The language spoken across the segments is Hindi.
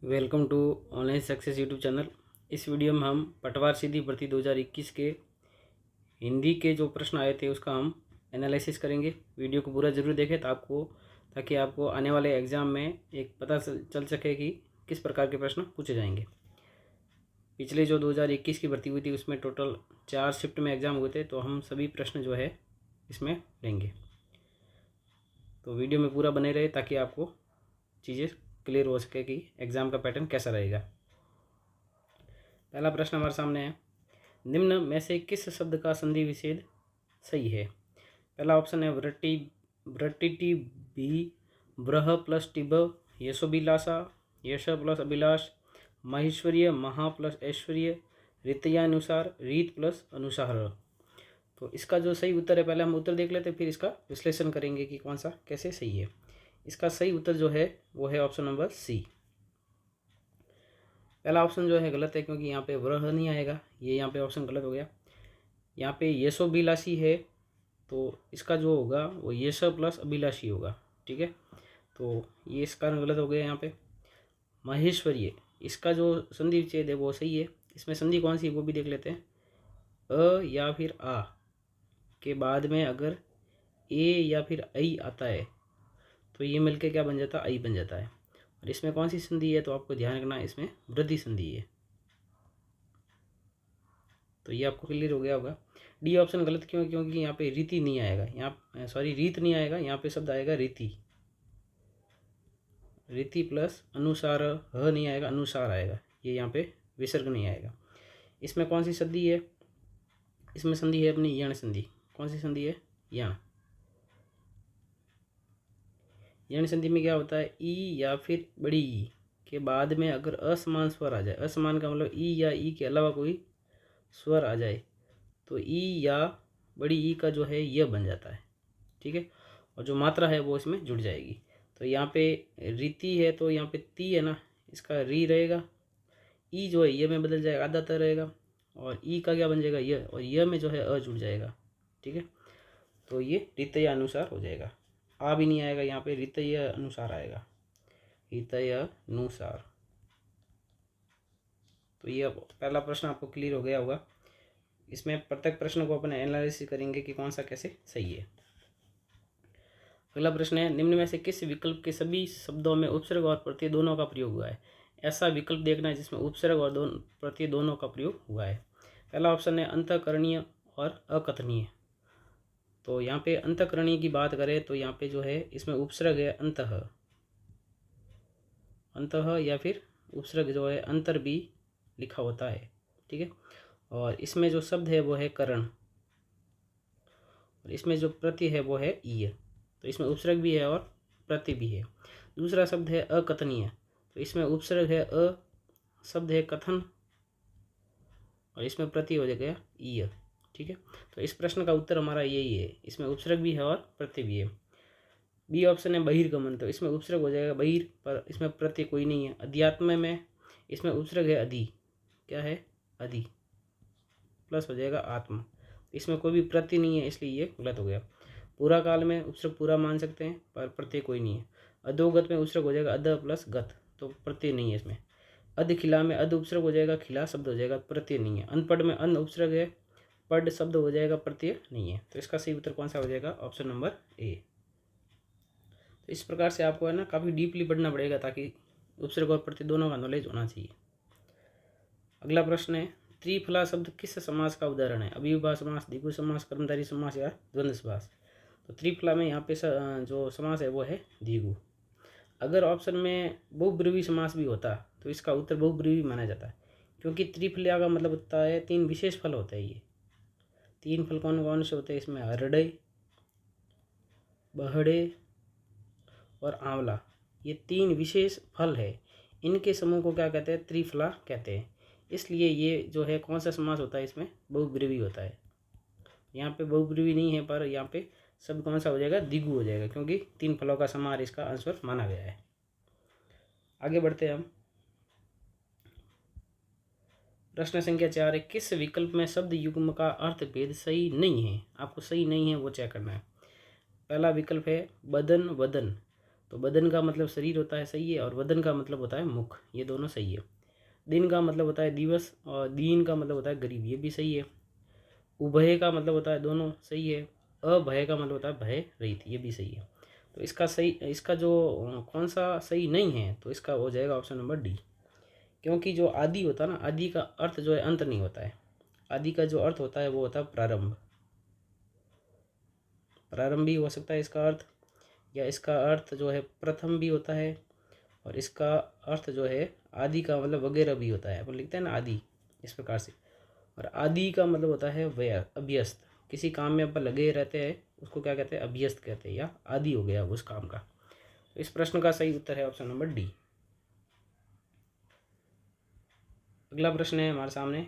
Welcome to online success YouTube channel. इस वीडियो में हम पटवार सीधी भर्ती 2021 के हिंदी के जो प्रश्न आए थे उसका हम एनालिसिस करेंगे। वीडियो को पूरा ज़रूर देखें ताकि आपको आने वाले एग्ज़ाम में एक पता चल सके कि किस प्रकार के प्रश्न पूछे जाएंगे। पिछले जो 2021 की भर्ती हुई थी उसमें टोटल 4 शिफ्ट में एग्ज़ाम हुए थे, तो हम सभी प्रश्न जो है इसमें लेंगे। तो वीडियो में पूरा बने रहे ताकि आपको चीज़ें क्लियर हो सके कि एग्ज़ाम का पैटर्न कैसा रहेगा। पहला प्रश्न हमारे सामने है, निम्न में से किस शब्द का संधि विच्छेद सही है। पहला ऑप्शन है वृट्टि वृट्टिटि भी ब्रह प्लस टिब यशोभिलाषा यश प्लस अभिलाष माहेश्वर्य महा प्लस ऐश्वर्य रीत्यानुसार रीत प्लस अनुसार। तो इसका जो सही उत्तर है, पहले हम उत्तर देख लेते हैं फिर इसका विश्लेषण करेंगे कि कौन सा कैसे सही है। इसका सही उत्तर जो है वो है ऑप्शन नंबर सी। पहला ऑप्शन जो है गलत है क्योंकि यहाँ पे वृह नहीं आएगा, ये यहाँ पे ऑप्शन गलत हो गया। यहाँ पे यशोभिलाषी है तो इसका जो होगा वो यश प्लस अभिलाषी होगा, ठीक है। तो ये इस कारण गलत हो गया। यहाँ पे माहेश्वर्य, इसका जो संधि विच्छेद है वो सही है। इसमें संधि कौन सी है वो भी देख लेते हैं। अ या फिर आ के बाद में अगर ए या फिर ऐ आता है तो ये मिलके क्या बन जाता है, ऐ बन जाता है। और इसमें कौन सी संधि है तो आपको ध्यान रखना है, इसमें वृद्धि संधि है। तो ये आपको क्लियर हो गया होगा। डी ऑप्शन गलत क्यों, क्योंकि यहाँ पे रीति नहीं आएगा, यहाँ सॉरी रीत नहीं आएगा, यहाँ पे शब्द आएगा रीति। रीति प्लस अनुसार, ह नहीं आएगा, अनुसार आएगा। ये यहाँ पे विसर्ग नहीं आएगा। इसमें कौन सी संधि है, इसमें संधि है अपनी यण संधि। कौन सी संधि है, यण। यण संधि में क्या होता है, ई या फिर बड़ी ई के बाद में अगर असमान स्वर आ जाए, असमान का मतलब ई या ई के अलावा कोई स्वर आ जाए तो ई या बड़ी ई का जो है यह बन जाता है, ठीक है। और जो मात्रा है वो इसमें जुड़ जाएगी। तो यहाँ पे रीति है तो यहाँ पे ती है ना, इसका री रहेगा। ई जो है ये में बदल जाएगा, आधा तर रहेगा। और ई का क्या बन जाएगा, यह, और यह में जो है अ जुड़ जाएगा, ठीक है। तो ये रीतय अनुसार हो जाएगा। आ भी नहीं आएगा, यहाँ पे रीतय अनुसार आएगा, रीतय अनुसार। तो ये पहला प्रश्न आपको क्लियर हो गया होगा। इसमें प्रत्येक प्रश्न को अपन एनालिसिस करेंगे कि कौन सा कैसे सही है। अगला प्रश्न है, निम्न में से किस विकल्प के सभी शब्दों में उपसर्ग और प्रत्यय दोनों का प्रयोग हुआ है। ऐसा विकल्प देखना है जिसमें उपसर्ग और प्रत्यय दोनों का प्रयोग हुआ है। पहला ऑप्शन है अंतःकरणीय और अकथनीय। तो यहाँ पे अंतःकरणीय की बात करें तो यहाँ पे जो है इसमें उपसर्ग है अंतः, अंतः या फिर उपसर्ग जो है अंतर भी लिखा होता है, ठीक है। और इसमें जो शब्द है वो है करण, और इसमें जो प्रत्यय है वो है ईय। तो इसमें उपसर्ग भी है और प्रत्यय भी है। दूसरा शब्द है अकथनीय, तो इसमें उपसर्ग है अ, शब्द है कथन, और इसमें प्रत्यय हो जाएगा ईय, ठीक है। तो इस प्रश्न का उत्तर हमारा यही है, इसमें उपसर्ग भी है और प्रत्यय भी है। बी ऑप्शन है बहिर्गमन, तो इसमें उपसर्ग हो जाएगा बहिर, पर इसमें प्रत्यय कोई नहीं है। अध्यात्म में इसमें उपसर्ग है अधि, क्या है अधि, प्लस हो जाएगा आत्मा, इसमें कोई भी प्रत्यय नहीं है इसलिए ये गलत हो गया। पूरा काल में उपसर्ग पूरा मान सकते हैं पर प्रत्यय कोई नहीं है। अधोगत में उपसर्ग हो जाएगा अध प्लस गत, तो प्रत्यय नहीं है इसमें। अध खिला में अध उपसर्ग हो जाएगा, खिला शब्द हो जाएगा, प्रत्यय नहीं है। अनपढ़ में अन उपसर्ग है, पढ़ शब्द हो जाएगा, प्रत्यय नहीं है। तो इसका सही उत्तर कौन सा हो जाएगा, ऑप्शन नंबर ए। तो इस प्रकार से आपको है ना काफ़ी डीपली पढ़ना पड़ेगा ताकि उपसर्ग और प्रत्यय दोनों का नॉलेज होना चाहिए। अगला प्रश्न है, त्रिफला शब्द किस समास का उदाहरण है। अव्ययभाव समास, द्विगु समास, कर्मधारय समास या द्वंद्व समास। तो त्रिफला में यहाँ पे जो समास है वो है द्विगु। अगर ऑप्शन में बहुब्रीहि समास भी होता तो इसका उत्तर बहुब्रीहि माना जाता है, क्योंकि त्रिफला का मतलब होता है तीन विशेष फल होते हैं। ये तीन फल कौन कौन से होते हैं, इसमें हरड़े, बहड़े और आंवला, ये तीन विशेष फल है। इनके समूह को क्या कहते हैं, त्रिफला कहते हैं। इसलिए ये जो है कौन सा समास होता है, इसमें बहुब्रीहि होता है। यहाँ पे बहुब्रीहि नहीं है पर यहाँ पे शब्द कौन सा हो जाएगा, द्विगु हो जाएगा, क्योंकि तीन फलों का समाहार इसका आंसर माना गया है। आगे बढ़ते हैं हम। प्रश्न संख्या 4 है, किस विकल्प में शब्द युग्म का अर्थ भेद सही नहीं है। आपको सही नहीं है वो चेक करना है। पहला विकल्प है बदन वदन, तो बदन का मतलब शरीर होता है, सही है, और वदन का मतलब होता है मुख, ये दोनों सही है। दिन का मतलब होता है दिवस, और दीन का मतलब होता है गरीब, ये भी सही है। उभय का मतलब होता है दोनों, सही है। अभय का मतलब होता है भय रहित, ये भी सही है। तो इसका सही, इसका जो कौन सा सही नहीं है, तो इसका हो जाएगा ऑप्शन नंबर डी। क्योंकि जो आदि होता है ना, आदि का अर्थ जो है अंत नहीं होता है। आदि का जो अर्थ होता है वो होता है प्रारंभ। प्रारंभ भी हो सकता है इसका अर्थ, या इसका अर्थ जो है प्रथम भी होता है, और इसका अर्थ जो है आदि का मतलब वगैरह भी होता है। अपन लिखते हैं ना आदि, इस प्रकार से। और आदि का मतलब होता है व्यय, अभ्यस्त। किसी काम में अपन लगे रहते हैं उसको क्या कहते हैं, अभ्यस्त कहते हैं, या आदि हो गया उस काम का। तो इस प्रश्न का सही उत्तर है ऑप्शन नंबर डी। अगला प्रश्न है हमारे सामने,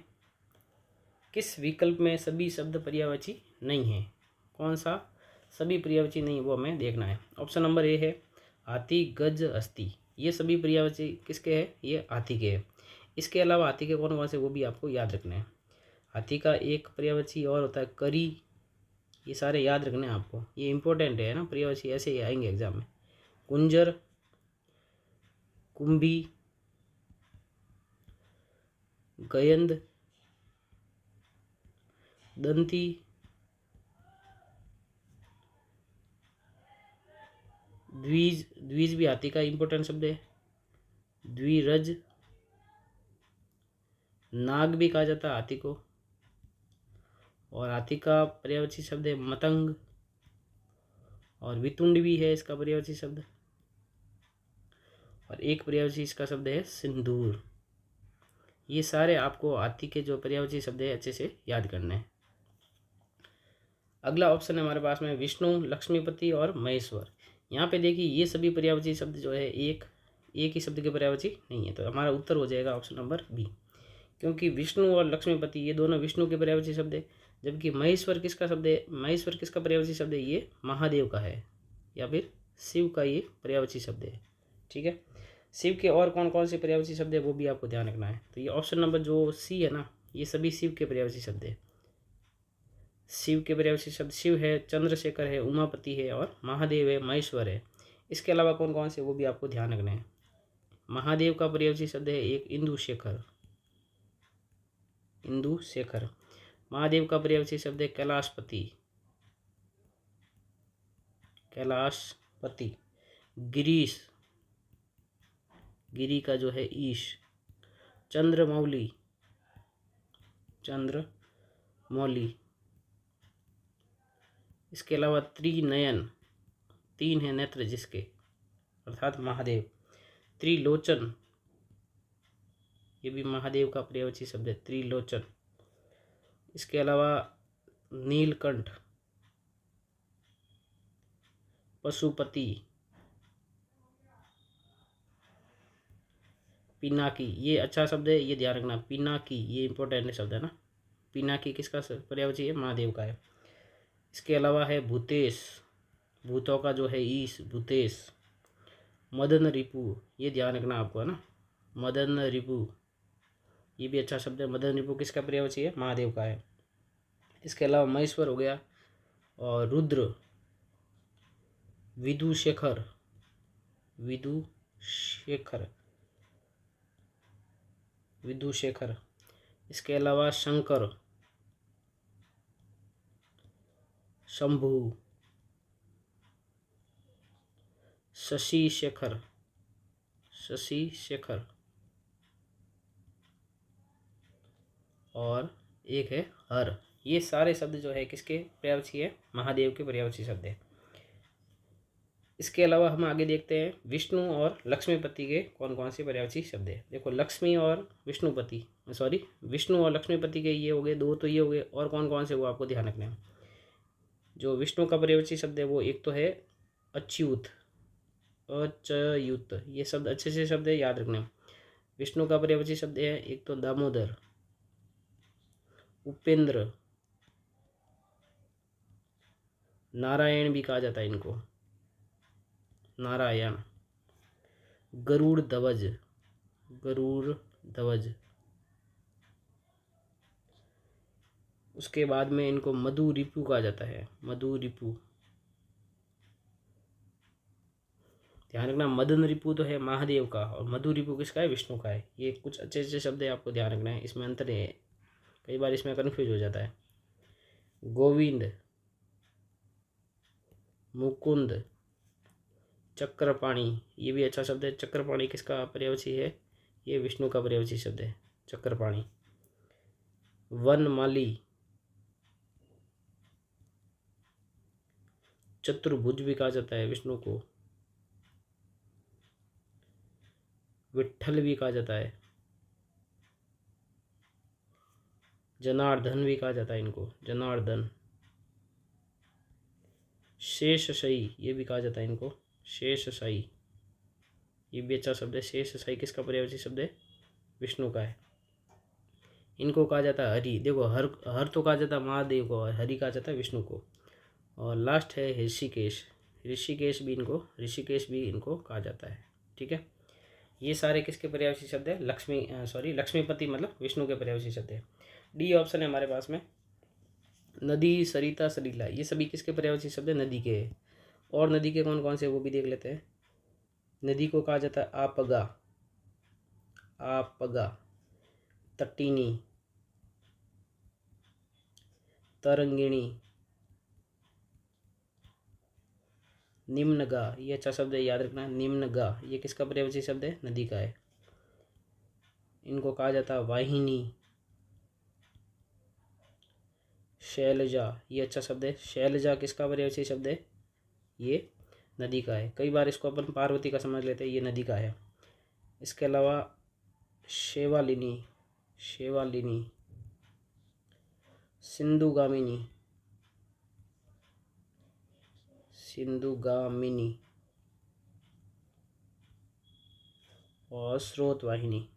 किस विकल्प में सभी शब्द पर्यायवाची नहीं है? कौन सा सभी पर्यायवाची नहीं है वो हमें देखना है। ऑप्शन नंबर ए है हाथी, गज, हस्ती, ये सभी पर्यायवाची किसके हैं? ये हाथी के हैं। इसके अलावा हाथी के कौन कौन से वो भी आपको याद रखने हैं। हाथी का एक पर्यायवाची और होता है करी, ये सारे याद रखने हैं आपको, ये इंपॉर्टेंट है ना, पर्यायवाची ऐसे ही आएंगे एग्जाम में। कुंजर, कुंभी, गयंद, दंती, द्विज, द्विज भी हाथी का इंपॉर्टेंट शब्द है। द्विरज, नाग भी कहा जाता है हाथी को। और हाथी का पर्यायवाची शब्द है मतंग, और वितुंड भी है इसका पर्यायवाची शब्द। और एक पर्यायवाची इसका शब्द है सिंदूर। ये सारे आपको हाथी के जो पर्यायवाची शब्द है अच्छे से याद करने हैं। अगला ऑप्शन है हमारे पास में विष्णु, लक्ष्मीपति और महेश्वर। यहाँ पे देखिए ये सभी पर्यायवाची शब्द जो है एक ही शब्द के पर्यायवाची नहीं है, तो हमारा उत्तर हो जाएगा ऑप्शन नंबर बी। क्योंकि विष्णु और लक्ष्मीपति ये दोनों विष्णु के पर्यायवाची शब्द है, जबकि महेश्वर किसका शब्द है? महेश्वर किसका पर्यायवाची शब्द है? ये महादेव का है, या फिर शिव का ये पर्यायवाची शब्द है। ठीक है, शिव के और कौन कौन से पर्यायवाची शब्द है वो भी आपको ध्यान रखना है। तो ये ऑप्शन नंबर जो सी है ना, ये सभी शिव के पर्यायवाची शब्द है। शिव के पर्यायवाची शब्द शिव है, चंद्रशेखर है, उमापति है, और महादेव है, महेश्वर है। इसके अलावा कौन कौन से वो भी आपको ध्यान रखना है। महादेव का पर्यायवाची शब्द है एक इंदु शेखर, इंदु शेखर। महादेव का पर्यायवाची शब्द है कैलाशपति, कैलाशपति। गिरीश, गिरी का जो है ईश। चंद्रमौली, चंद्रमौली। इसके अलावा त्रिनयन, तीन है नेत्र जिसके, अर्थात महादेव। त्रिलोचन, ये भी महादेव का पर्यायवाची शब्द है, त्रिलोचन। इसके अलावा नीलकंठ, पशुपति, पिनाकी, ये अच्छा शब्द है, ये ध्यान रखना। पिनाकी ये इंपॉर्टेंट शब्द है ना। पिनाकी किसका पर्यायवाची है? महादेव का है। इसके अलावा है भूतेश, भूतों का जो है ईश, भूतेश। मदन रिपु, ये ध्यान रखना आपको है ना, मदन रिपु, ये भी अच्छा शब्द है। मदन रिपु किसका पर्यायवाची है? महादेव का है। इसके अलावा महेश्वर हो गया, और रुद्र, विदुशेखर, विदुशेखर, विदुशेखर। इसके अलावा शंकर, शंभु, शशि शेखर, शशि शेखर। और एक है हर। ये सारे शब्द जो है किसके पर्यायवाची है? महादेव के पर्यायवाची शब्द है। इसके अलावा हम आगे देखते हैं विष्णु और लक्ष्मीपति के कौन कौन से पर्यायवाची शब्द है। देखो लक्ष्मी और विष्णुपति, सॉरी विष्णु और लक्ष्मीपति के ये हो गए दो, तो ये हो गए, और कौन कौन से वो आपको ध्यान रखना है। जो विष्णु का पर्यायवाची शब्द है वो एक तो है अच्युत, अच्युत, ये शब्द अच्छे से शब्द है, याद रखने। विष्णु का पर्यायवाची शब्द है एक तो दामोदर, उपेंद्र, नारायण भी कहा जाता है इनको, नारायण। गरुड़ ध्वज, गरुड़ ध्वज। उसके बाद में इनको मधु रिपु कहा जाता है, मधु रिपु। ध्यान रखना, मदन रिपु तो है महादेव का और मधु रिपु किसका है, विष्णु का है। ये कुछ अच्छे अच्छे शब्द है, आपको ध्यान रखना है, इसमें अंतर है, कई बार इसमें कन्फ्यूज हो जाता है। गोविंद, मुकुंद, चक्रपाणी, ये भी अच्छा शब्द है। चक्रपाणी किसका पर्यायवाची है, ये विष्णु का पर्यायवाची शब्द है चक्रपाणी। वनमाली, चतुर्भुज भी कहा जाता है विष्णु को, विठ्ठल भी कहा जाता है, जनार्दन भी कहा जाता है इनको, जनार्दन। शेषशायी, ये भी कहा जाता है इनको, शेषशायी, ये भी अच्छा शब्द है। शेषशायी किसका पर्यायवाची शब्द है, विष्णु का है। इनको कहा जाता है हरि, देखो हर हर तो कहा जाता है महादेव को और हरि कहा जाता है विष्णु को। और लास्ट है ऋषिकेश, ऋषिकेश भी इनको कहा जाता है। ठीक है, ये सारे किसके पर्यायवाची शब्द है, लक्ष्मीपति मतलब विष्णु के पर्यायवाची शब्द है। डी ऑप्शन है हमारे पास में, नदी, सरिता, सलीला, ये सभी किसके पर्यायवाची शब्द है, नदी के। और नदी के कौन कौन से वो भी देख लेते हैं। नदी को कहा जाता है आपगा, आपगा, तटिनी, तरंगिणी, निम्नगा, ये अच्छा शब्द है, याद रखना। निम्नगा ये किसका पर्यायवाची शब्द है, नदी का है। इनको कहा जाता है वाहिनी। शैलजा, ये अच्छा शब्द है। शैलजा किसका पर्यायवाची शब्द है, ये नदी का है। कई बार इसको अपन पार्वती का समझ लेते हैं, ये नदी का है। इसके अलावा शेवालिनी, शेवालिनी, सिंधुगामिनी, सिंधुगामिनी और स्रोतवाहिनी।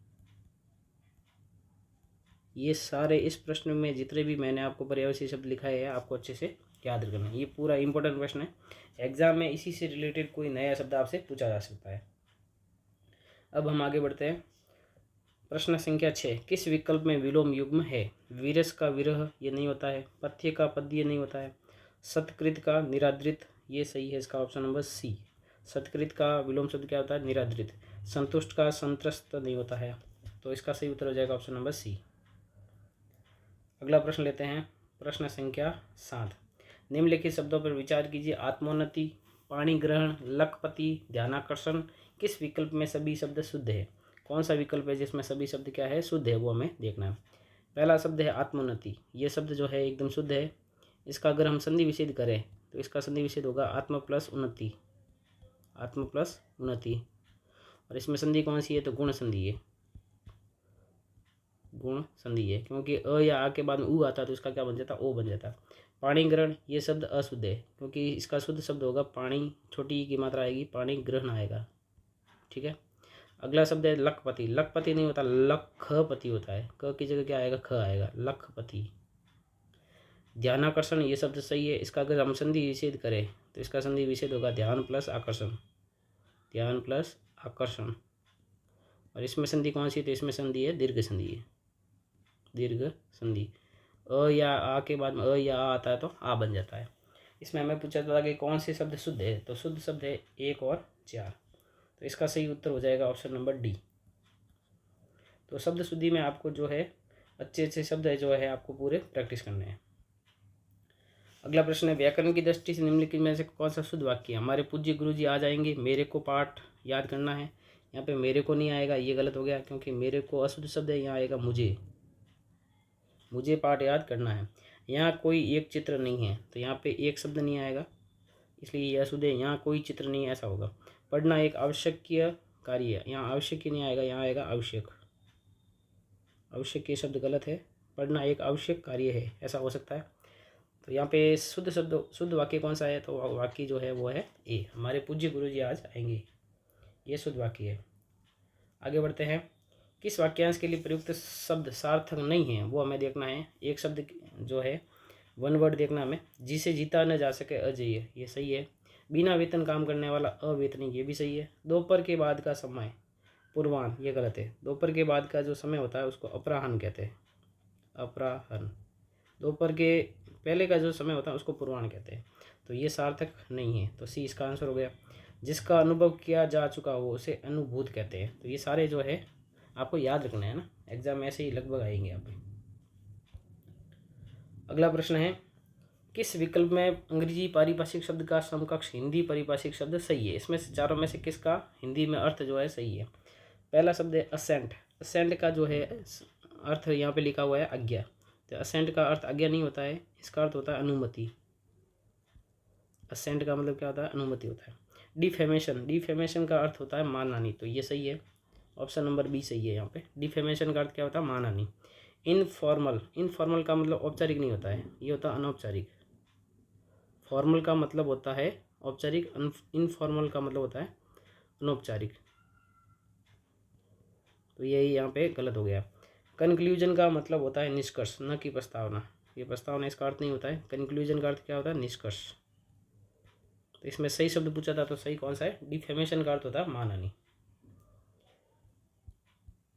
ये सारे इस प्रश्न में जितने भी मैंने आपको पर्यायवाची शब्द लिखाए हैं आपको अच्छे से याद रखना है। ये पूरा इंपॉर्टेंट प्रश्न है, एग्जाम में इसी से रिलेटेड कोई नया शब्द आपसे पूछा जा सकता है। अब हम आगे बढ़ते हैं। प्रश्न संख्या 6, किस विकल्प में विलोम युग्म है। वीरस का विरह ये नहीं होता है, पथ्य का पद्य नहीं होता है, सत्कृत का निरादृत ये सही है, इसका ऑप्शन नंबर सी। सत्कृत का विलोम शब्द क्या होता है, निरादृत। संतुष्ट का संत्रस्त नहीं होता है, तो इसका सही उत्तर हो जाएगा ऑप्शन नंबर सी। अगला प्रश्न लेते हैं, प्रश्न संख्या 7, निम्नलिखित शब्दों पर विचार कीजिए। आत्मोन्नति, पाणी ग्रहण, लखपति, ध्यानाकर्षण, किस विकल्प में सभी शब्द शुद्ध है। कौन सा विकल्प है जिसमें सभी शब्द क्या है, शुद्ध है, वो हमें देखना है। पहला शब्द है आत्मोन्नति, ये शब्द जो है एकदम शुद्ध है। इसका अगर हम संधि विच्छेद करें तो इसका संधि विच्छेद होगा आत्म प्लस उन्नति, आत्म प्लस उन्नति। और इसमें संधि कौन सी है, तो गुण संधि है, गुण संधि है, क्योंकि अ या आ के बाद में उ आता है तो इसका क्या बन जाता है, ओ बन जाता है। पाणी ग्रहण ये शब्द अशुद्ध है, क्योंकि इसका शुद्ध शब्द होगा पाणी, छोटी ई की मात्रा आएगी, पाणी ग्रहण आएगा। ठीक है, अगला शब्द है लखपति, लखपति नहीं होता, लखपति होता है, क की जगह क्या आएगा, ख आएगा, लखपति। ध्यानाकर्षण ये शब्द सही है, इसका अगर हम संधि विच्छेद करें तो इसका संधि विच्छेद होगा ध्यान प्लस आकर्षण, ध्यान प्लस आकर्षण। और इसमें संधि कौन सी है, तो इसमें संधि है दीर्घ संधि है, दीर्घ संधि। अ या आ के बाद में अ या आ आता है तो आ बन जाता है। इसमें हमें पूछा था कि कौन से शब्द शुद्ध है, तो शुद्ध शब्द है 1 और 4, तो इसका सही उत्तर हो जाएगा ऑप्शन नंबर डी। तो शब्द शुद्धि में आपको जो है अच्छे अच्छे शब्द है जो है आपको पूरे प्रैक्टिस करने हैं। अगला प्रश्न है, व्याकरण की दृष्टि से निम्नलिखित में से कौन सा शुद्ध वाक्य है। हमारे पूज्य गुरु जी आ जाएंगे, मेरे को पाठ याद करना है। यहाँ पे मेरे को नहीं आएगा, ये गलत हो गया, क्योंकि मेरे को अशुद्ध शब्द है, यहाँ आएगा मुझे, मुझे पाठ याद करना है। यहाँ कोई एक चित्र नहीं है तो यहाँ पे एक शब्द नहीं आएगा, इसलिए यह अशुद्ध है। यहाँ कोई चित्र नहीं है, ऐसा होगा। पढ़ना एक आवश्यकीय कार्य है, यहाँ आवश्यक नहीं आएगा, यहाँ आएगा आवश्यक, आवश्यक ये शब्द गलत है, पढ़ना एक आवश्यक कार्य है, ऐसा हो सकता है। तो यहाँ पे शुद्ध शब्द, शुद्ध वाक्य कौन सा है, तो वाक्य जो है वो है ए, हमारे पूज्य गुरु जी आज आएंगे, ये शुद्ध वाक्य है। आगे बढ़ते हैं, किस वाक्यांश के लिए प्रयुक्त शब्द सार्थक नहीं है, वो हमें देखना है। एक शब्द जो है वन वर्ड देखना हमें, जिसे जीता न जा सके अजेय, ये सही है। बिना वेतन काम करने वाला अवेतनी, ये भी सही है। दोपहर के बाद का समय पूर्वाह्न, ये गलत है। दोपहर के बाद का जो समय होता है उसको अपराह्न कहते हैं, अपराह्न। दोपहर के पहले का जो समय होता है उसको पूर्वाह्न कहते हैं, तो ये सार्थक नहीं है, तो सी इसका आंसर हो गया। जिसका अनुभव किया जा चुका हो उसे अनुभूत कहते हैं। तो ये सारे जो है आपको याद रखना है ना, एग्जाम में ऐसे ही लगभग आएंगे आप। अगला प्रश्न है, किस विकल्प में अंग्रेजी पारिभाषिक शब्द का समकक्ष हिंदी पारिभाषिक शब्द सही है? इसमें से चारों में से किसका हिंदी में अर्थ जो है सही है? पहला शब्द है असेंट। असेंट का जो है अर्थ यहाँ पे लिखा हुआ है आज्ञा। तो असेंट का अर्थ आज्ञा नहीं होता है, इसका अर्थ होता है अनुमति। असेंट का मतलब क्या होता है? अनुमति होता है। डिफेमेशन, डिफेमेशन का अर्थ होता है मानहानि। तो ये सही है, ऑप्शन नंबर बी सही है यहाँ पे। डिफेमेशन का अर्थ क्या होता है? मानहानि। इनफॉर्मल, इनफॉर्मल का मतलब औपचारिक नहीं होता है, ये होता है अनौपचारिक। फॉर्मल का मतलब होता है औपचारिक, इनफॉर्मल का मतलब होता है अनौपचारिक। तो यही यहाँ पे गलत हो गया। कंक्लूजन का मतलब होता है निष्कर्ष, न कि प्रस्तावना। ये प्रस्तावना इसका अर्थ नहीं होता है। कंक्लूजन का अर्थ क्या होता है? निष्कर्ष। तो इसमें सही शब्द पूछा था तो सही कौन सा है? डिफेमेशन का अर्थ होता है मानहानि।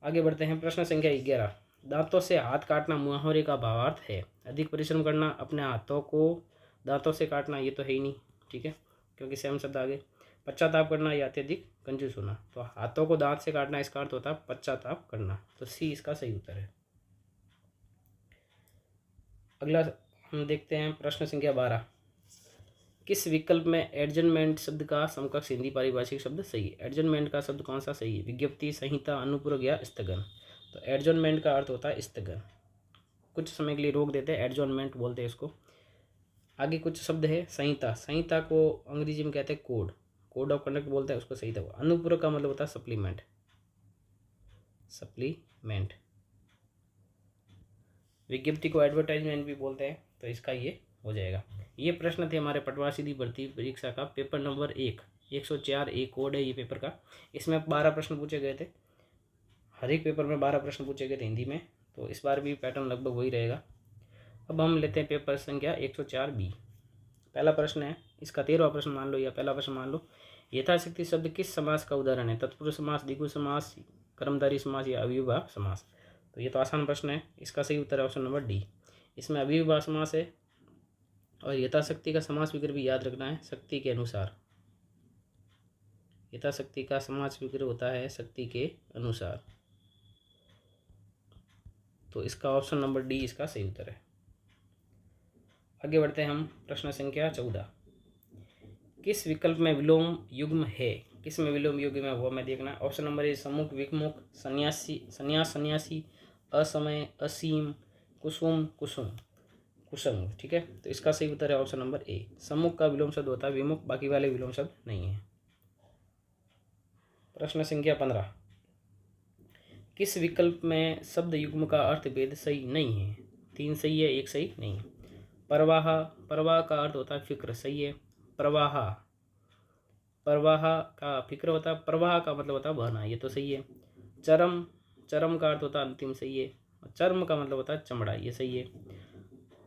आगे बढ़ते हैं, प्रश्न संख्या 11। दांतों से हाथ काटना मुहावरे का भावार्थ है। अधिक परिश्रम करना, अपने हाथों को दांतों से काटना, ये तो है ही नहीं, ठीक है, क्योंकि सेम शब्द आगे। पश्चाताप करना या अत्यधिक कंजूस होना। तो हाथों को दांत से काटना इसका अर्थ होता है पश्चाताप करना। तो सी इसका सही उत्तर है। अगला हम देखते हैं प्रश्न संख्या 12। किस विकल्प में एडजमेंट शब्द का समकक्ष हिंदी पारिभाषिक शब्द सही है? एडजमेंट का शब्द कौन सा सही है? विज्ञप्ति, संहिता, अनुपूरक या स्थगन। तो एडजमेंट का अर्थ होता है स्थगन, कुछ समय के लिए रोक देते हैं, एडजमेंट बोलते हैं इसको। आगे कुछ शब्द है संहिता। संहिता को अंग्रेजी में कहते हैं कोड, कोड ऑफ कंडक्ट बोलते हैं उसको संहिता को। अनुपूरक का मतलब होता है सप्लीमेंट, सप्लीमेंट। विज्ञप्ति को एडवर्टाइजमेंट भी बोलते हैं, तो इसका ये हो जाएगा। ये प्रश्न थे हमारे पटवा सीधी भर्ती परीक्षा का पेपर नंबर 104 एक कोड है ये पेपर का। इसमें 12 प्रश्न पूछे गए थे, हर एक पेपर में 12 प्रश्न पूछे गए थे हिंदी में। तो इस बार भी पैटर्न लगभग वही रहेगा। अब हम लेते हैं पेपर संख्या 104B। पहला प्रश्न है, इसका 13वां प्रश्न मान लो या पहला प्रश्न मान लो। यथाशक्ति शब्द किस समास का उदाहरण है? तत्पुरुष समास, द्विगु समास, कर्मधारय समास या अव्ययभाव समास। तो ये तो आसान प्रश्न है, इसका सही उत्तर है ऑप्शन नंबर डी। इसमें अव्ययभाव समास है और यथाशक्ति का समास विग्रह भी याद रखना है, शक्ति के अनुसार। यथाशक्ति का समास विग्रह होता है शक्ति के अनुसार। तो इसका ऑप्शन नंबर डी इसका सही उत्तर है। आगे बढ़ते हैं हम, प्रश्न संख्या 14। किस विकल्प में विलोम युग्म है? किस में विलोम युग्म है वो हमें देखना है। ऑप्शन नंबर ए सम्मुख, विमुख, सन्यासी, संन्यास, सन्यासी, असमय, असीम, कुसुम, कुसुम, कुसंग, ठीक है। तो इसका सही उत्तर है ऑप्शन नंबर ए। सम्मुख का विलोम शब्द होता है विमुख, बाकी वाले विलोम शब्द नहीं है। प्रश्न संख्या 15। किस विकल्प में शब्द युग्म का अर्थ भेद सही नहीं है? 3 सही है, 1 सही नहीं। प्रवाह, प्रवाह का अर्थ होता है फिक्र, सही है। प्रवाह, प्रवाह का फिक्र होता है, प्रवाह का मतलब होता है बहना, ये तो सही है। चरम, चरम का अर्थ होता है अंतिम, सही है। चर्म का मतलब होता है चमड़ा, ये सही है।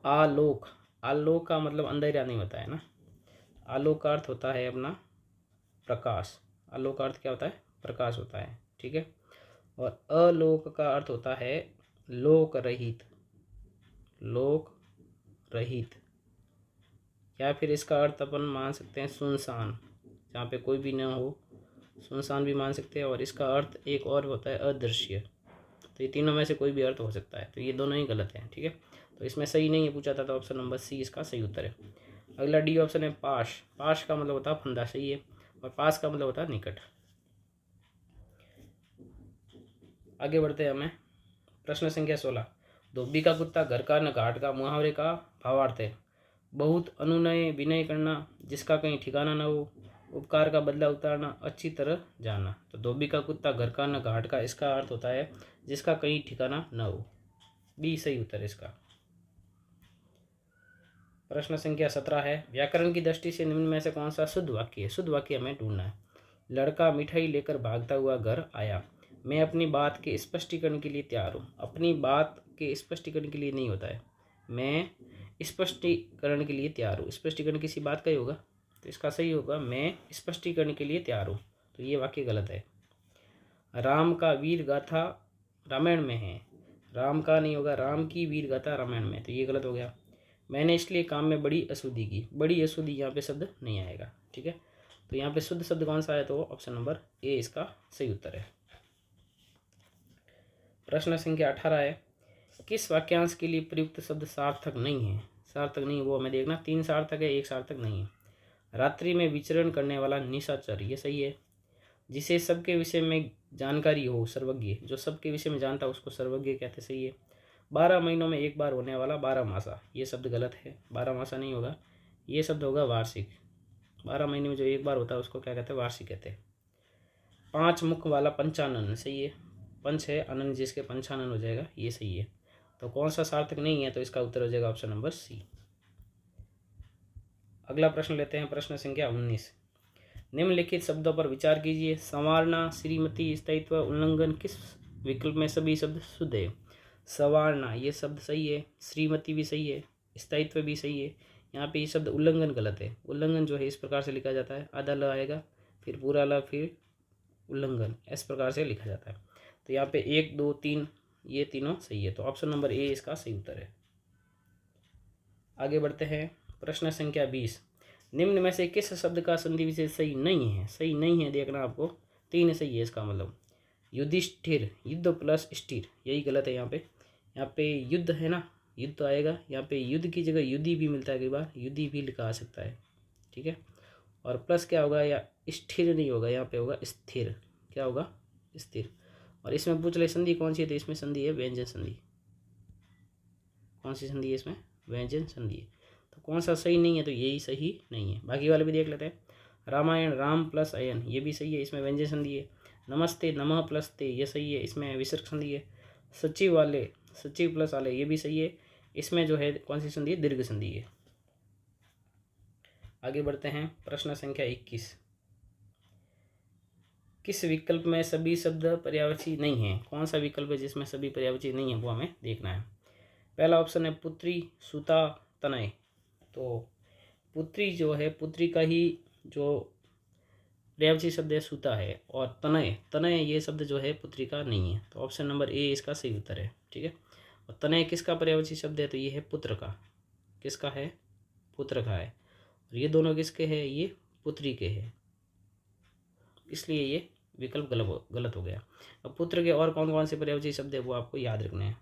आलोक, आलोक का मतलब अंधेरा नहीं होता है ना। आलोक का अर्थ होता है अपना प्रकाश। आलोक का अर्थ क्या होता है? प्रकाश होता है, ठीक है। और अलोक का अर्थ होता है लोक रहित, लोक रहित। या फिर इसका अर्थ अपन मान सकते हैं सुनसान, जहाँ पे कोई भी ना हो, सुनसान भी मान सकते हैं। और इसका अर्थ एक और होता है अदृश्य। तो ये तीनों में से कोई भी अर्थ हो सकता है, तो ये दोनों ही गलत हैं, ठीक है। तो इसमें सही नहीं है पूछा था, तो ऑप्शन नंबर सी इसका सही उत्तर है। अगला डी ऑप्शन है पाश। पाश का मतलब होता है फंदा, सही है। और पास का मतलब होता है निकट। आगे बढ़ते हैं हमें, प्रश्न संख्या 16। धोबी का कुत्ता घर का न घाट का मुहावरे का भावार्थ है। बहुत अनुनय विनय करना, जिसका कहीं ठिकाना न हो, उपकार का बदला उतारना, अच्छी तरह जाना। तो धोबी का कुत्ता घर का न घाट का, इसका अर्थ होता है जिसका कहीं ठिकाना न हो। बी सही उत्तर है इसका। प्रश्न संख्या 17 है, व्याकरण की दृष्टि से निम्न में से कौन सा शुद्ध वाक्य है? शुद्ध वाक्य हमें ढूंढना है। लड़का मिठाई लेकर भागता हुआ घर आया। मैं अपनी बात के स्पष्टीकरण के लिए तैयार हूँ। अपनी बात के स्पष्टीकरण के लिए नहीं होता है, मैं स्पष्टीकरण के लिए तैयार हूँ। स्पष्टीकरण किसी बात का ही होगा, तो इसका सही होगा मैं स्पष्टीकरण के लिए तैयार हूँ। तो ये वाक्य गलत है। राम का वीर गाथा रामायण में है। राम का नहीं होगा, राम की वीर गाथा रामायण में, तो ये गलत हो गया। मैंने इसलिए काम में बड़ी अशुद्धि की, बड़ी अशुद्धि यहाँ पे शब्द नहीं आएगा, ठीक है। तो यहाँ पे शुद्ध शब्द कौन सा है, तो ऑप्शन नंबर ए इसका सही उत्तर है। प्रश्न संख्या 18 है, किस वाक्यांश के लिए प्रयुक्त शब्द सार्थक नहीं है। सार्थक नहीं, वो हमें देखना, 3 सार्थक है, 1 सार्थक नहीं है। रात्रि में विचरण करने वाला निशाचर, ये सही है। जिसे सबके विषय में जानकारी हो, सर्वज्ञ, जो सबके विषय में जानता उसको सर्वज्ञ कहते, सही है। 12 महीनों में एक बार होने वाला 12 मासा, ये शब्द गलत है, 12 मासा नहीं होगा, ये शब्द होगा वार्षिक। 12 महीने में जो एक बार होता है उसको क्या कहते हैं, वार्षिक कहते हैं। 5 मुख वाला पंचानन, सही है, पंच है अनन जिसके पंचानन हो जाएगा, ये सही है। तो कौन सा सार्थक नहीं है, तो इसका उत्तर हो जाएगा ऑप्शन नंबर सी। अगला प्रश्न लेते हैं, प्रश्न संख्या 19। निम्नलिखित शब्दों पर विचार कीजिए। संवारना, श्रीमती, स्थायित्व, उल्लंघन, किस विकल्प में सभी शब्द शुद्ध है। संवारना ये शब्द सही है, श्रीमती भी सही है, स्थायित्व भी सही है। यहाँ पे ये शब्द उल्लंघन गलत है। उल्लंघन जो है इस प्रकार से लिखा जाता है, आधा ल आएगा, फिर पूरा ल, फिर उल्लंघन, इस प्रकार से लिखा जाता है। तो यहाँ पे 1 2 3 ये तीनों सही है, तो ऑप्शन नंबर ए इसका सही उत्तर है। आगे बढ़ते हैं, प्रश्न संख्या 20। निम्न में से किस शब्द का संधि विशेष सही नहीं है। सही नहीं है देखना आपको, 3 सही है इसका मतलब। युधिष्ठिर, युद्ध प्लस स्थिर, यही गलत है। यहाँ पे युद्ध है ना, युद्ध तो आएगा, यहाँ पे युद्ध की जगह युद्धि भी मिलता है, कई बार युद्धि भी लिखा आ सकता है, ठीक है। और प्लस क्या होगा, या स्थिर नहीं होगा, यहाँ पे होगा स्थिर, क्या होगा, स्थिर। और इसमें पूछ ले संधि कौन सी है, तो इसमें संधि है व्यंजन संधि। कौन सी संधि है इसमें, व्यंजन संधि है। तो कौन सा सही नहीं है, तो यही सही नहीं है। बाकी वाले भी देख लेते हैं। रामायण, राम प्लस अयन, ये भी सही है, इसमें व्यंजन संधि है। नमस्ते, नमः प्लस ते, ये सही है, इसमें विसर्ग संधि है। सचिव वाले, सचिव प्लस आले, ये भी सही है, इसमें जो है कौन सी संधि है, दीर्घ संधि है। आगे बढ़ते हैं, प्रश्न संख्या 21। किस विकल्प में सभी शब्द पर्यायवाची नहीं है। कौन सा विकल्प है जिसमें सभी पर्यायवाची नहीं है, वो हमें देखना है। पहला ऑप्शन है पुत्री, सुता, तनय। तो पुत्री जो है, पुत्री का ही जो पर्यायवाची शब्द है सुता है, और तनय, तनय ये शब्द जो है पुत्री का नहीं है, तो ऑप्शन नंबर ए इसका सही उत्तर है, ठीक है। और तनय किसका पर्यायवाची शब्द है, तो ये है पुत्र का। किसका है, पुत्र का है। और ये दोनों किसके हैं, ये पुत्री के हैं, इसलिए ये विकल्प गलत हो गया। अब पुत्र के और कौन कौन से पर्यायवाची शब्द है वो आपको याद रखने हैं।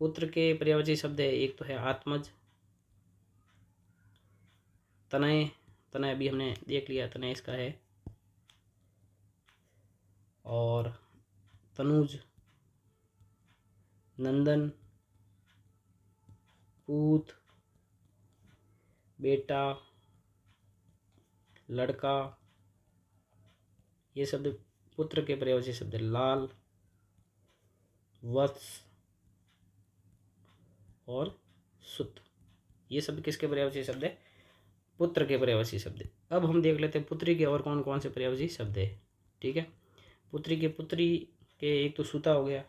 पुत्र के पर्यायवाची शब्द है, एक तो है आत्मज, तनय, तनय अभी हमने देख लिया, तनय इसका है, और तनुज, नंदन, पूत, बेटा, लड़का, ये शब्द पुत्र के पर्यायवाची शब्द है। लाल, वत्स और सुत, ये शब्द किसके पर्यायवाची शब्द है, पुत्र के पर्यायवाची शब्द है। अब हम देख लेते हैं पुत्री के और कौन कौन से पर्यायवाची शब्द है, ठीक है। पुत्री के एक तो सुता हो गया,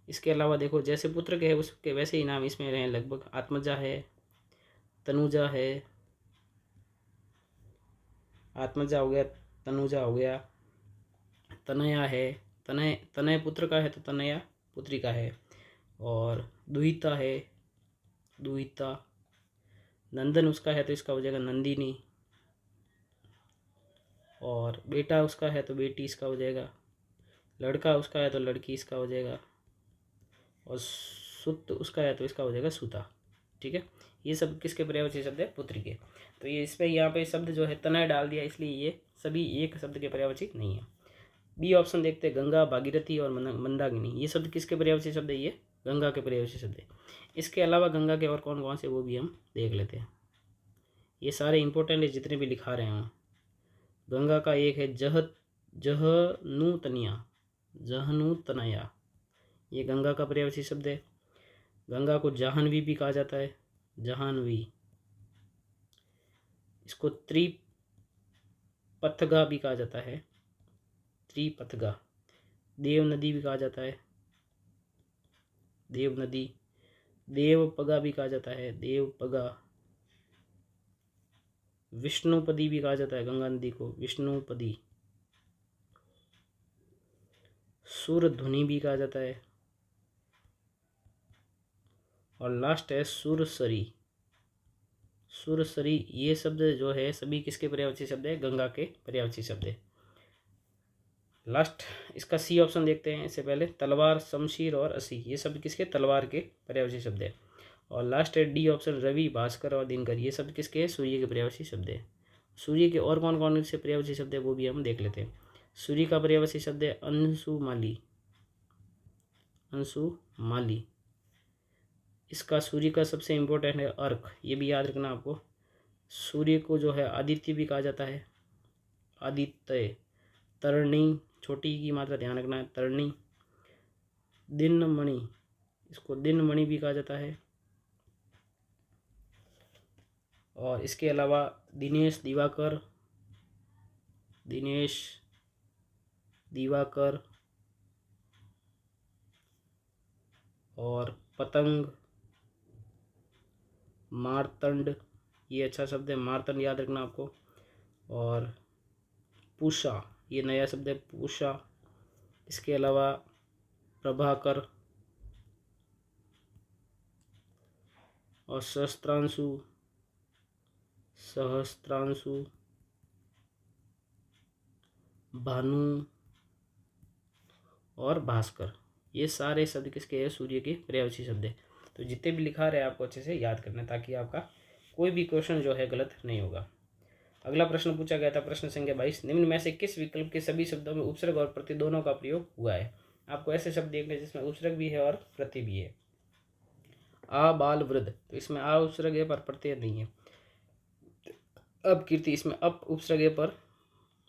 इसके अलावा देखो जैसे पुत्र के है उसके वैसे ही नाम इसमें रहे लगभग। आत्मजा है, तनुजा है, आत्मजा हो गया, तनुजा हो गया, तनया है, तनय, तनय पुत्र का है तो तनया पुत्री का है, और दुहिता है, दुहिता, नंदन उसका है तो इसका हो जाएगा नंदिनी, और बेटा उसका है तो बेटी इसका हो जाएगा, लड़का उसका है तो लड़की इसका हो जाएगा, और सुत उसका है तो इसका हो जाएगा सुता, ठीक है। ये सब किसके पर्यायवाची शब्द है, पुत्री के। तो ये इसमें यहाँ पे शब्द जो है तनय डाल दिया, इसलिए ये सभी एक शब्द के पर्यायवाची नहीं है। बी ऑप्शन देखते हैं, गंगा, भागीरथी और मंदाकिनी, ये शब्द किसके पर्यायवाची शब्द है, ये गंगा के पर्यायवाची शब्द है। इसके अलावा गंगा के और कौन कौन से वो भी हम देख लेते हैं। ये सारे इंपॉर्टेंट है जितने भी लिखा रहे हैं। गंगा का एक है जहनुतनिया, जहनुतनया, ये गंगा का पर्यायवाची शब्द है। गंगा को जाह्नवी भी कहा जाता है, जाह्नवी। इसको त्रिपथगा भी कहा जाता है, त्रिपथगा। देव नदी भी कहा जाता है, देव नदी। देवपगा भी कहा जाता है, देवपगा। विष्णुपदी भी कहा जाता है गंगा नदी को, विष्णुपदी। सूरध्वनि भी कहा जाता है, और लास्ट है सुरसरी, सुरसरी, ये शब्द जो है सभी किसके पर्यायवाची शब्द है? गंगा के पर्यायवाची शब्द है। लास्ट इसका सी ऑप्शन देखते हैं। इससे पहले तलवार, शमशीर और असी, ये सब किसके? तलवार के पर्यायवाची शब्द है। और लास्ट है डी ऑप्शन, रवि, भास्कर और दिनकर, ये सब किसके? सूर्य के पर्यायवाची शब्द है। सूर्य के और कौन कौन से पर्यायवाची शब्द है वो भी हम देख लेते हैं। सूर्य का पर्यायवाची शब्द है अंशुमाली, अंशुमाली। इसका सूर्य का सबसे इम्पोर्टेंट है अर्क, ये भी याद रखना आपको। सूर्य को जो है आदित्य भी कहा जाता है, आदित्य। तरणी, छोटी की मात्रा ध्यान रखना है, तरणी। दिनमणि, इसको दिनमणि भी कहा जाता है। और इसके अलावा दिनेश, दिवाकर, दिनेश, दिवाकर और पतंग, मारतंड, ये अच्छा शब्द है, मारतंड याद रखना आपको। और पूषा, ये नया शब्द है, पूषा। इसके अलावा प्रभाकर और सहस्त्रांशु, सहस्त्रांशु, भानु और भास्कर, ये सारे शब्द किसके हैं? सूर्य के पर्यायवाची शब्द है। तो जितने भी लिखा रहे आपको अच्छे से याद करना है ताकि आपका कोई भी क्वेश्चन जो है गलत नहीं होगा। अगला प्रश्न पूछा गया था, प्रश्न संख्या 22, निम्न में से किस विकल्प के सभी शब्दों में उपसर्ग और प्रत्यय दोनों का प्रयोग हुआ है? आपको ऐसे शब्द देखने जिसमें उपसर्ग भी है और प्रत्यय भी है। आ बाल वृद्ध, तो इसमें आ उपसर्ग है पर प्रत्यय नहीं है। अब कीर्ति, इसमें अप उपसर्ग है पर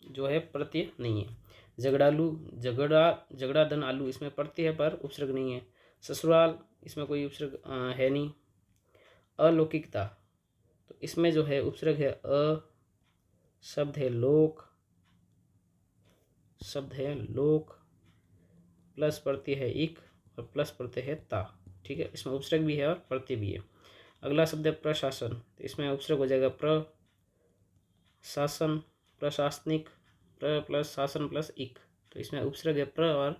जो है प्रत्यय नहीं है। झगड़ालू, झगड़ा धन आलू, इसमें प्रत्यय है पर उपसर्ग नहीं है। ससुराल, इसमें कोई उपसर्ग है नहीं। अलौकिकता, तो इसमें जो है उपसर्ग है अ, शब्द है लोक, शब्द है लोक, प्लस प्रत्यय है इक और प्लस प्रत्यय है ता। ठीक है, इसमें उपसर्ग भी है और प्रत्यय भी है। अगला शब्द है प्रशासन, तो इसमें उपसर्ग हो जाएगा प्र, शासन, प्रशासनिक, प्र प्लस शासन प्लस इक, तो इसमें उपसर्ग है प्र और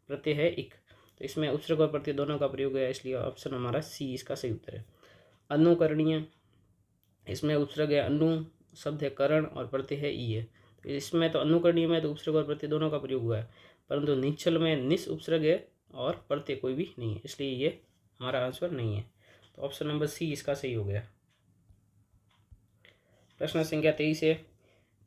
प्रत्यय है इक, तो इसमें उपसर्ग और प्रत्यय दोनों का प्रयोग है, इसलिए ऑप्शन हमारा सी इसका सही उत्तर है। अनुकरणीय, इसमें उपसर्ग है अनु, शब्द है करण और प्रत्यय है ई है, तो इसमें तो अनुकरणीय में तो उपसर्ग और प्रत्यय दोनों का प्रयोग हुआ है, परंतु निश्चल में निस उपसर्ग है और प्रत्यय कोई भी नहीं है, इसलिए ये हमारा आंसर नहीं है। तो ऑप्शन नंबर सी इसका सही हो गया। प्रश्न संख्या 23 है,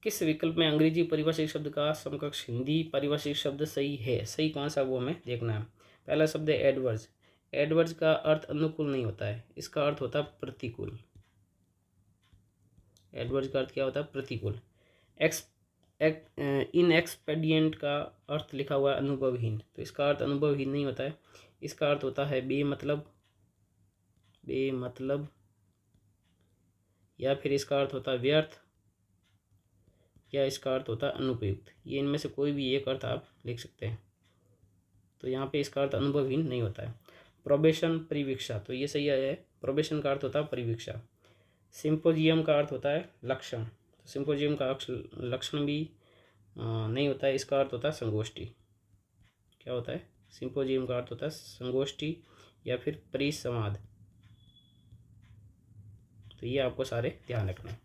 किस विकल्प में अंग्रेजी पारिभाषिक शब्द का समकक्ष हिंदी पारिभाषिक शब्द सही है? सही कौन सा वो हमें देखना है। पहला शब्द है एडवर्ज, एडवर्ज का अर्थ अनुकूल नहीं होता है, इसका अर्थ होता है प्रतिकूल। एडवर्ज का अर्थ क्या होता है? प्रतिकूल। इनएक्सपेडिएंट का अर्थ लिखा हुआ है अनुभवहीन, तो इसका अर्थ अनुभवहीन नहीं होता है, इसका अर्थ होता है बेमतलब, बेमतलब, या फिर इसका अर्थ होता है व्यर्थ, या इसका अर्थ होता है अनुपयुक्त। ये इनमें से कोई भी एक अर्थ आप लिख सकते हैं, तो यहाँ पे इसका अर्थ अनुभवहीन नहीं होता है। प्रोबेशन, परिवीक्षा, तो ये सही है, प्रोबेशन का अर्थ होता है परिवीक्षा। सिंपोजियम का अर्थ होता है लक्षण, तो सिंपोजियम का लक्षण भी नहीं होता है, इसका अर्थ होता है संगोष्ठी। क्या होता है? सिंपोजियम का अर्थ होता है संगोष्ठी या फिर परिसंवाद, तो ये आपको सारे ध्यान रखना है।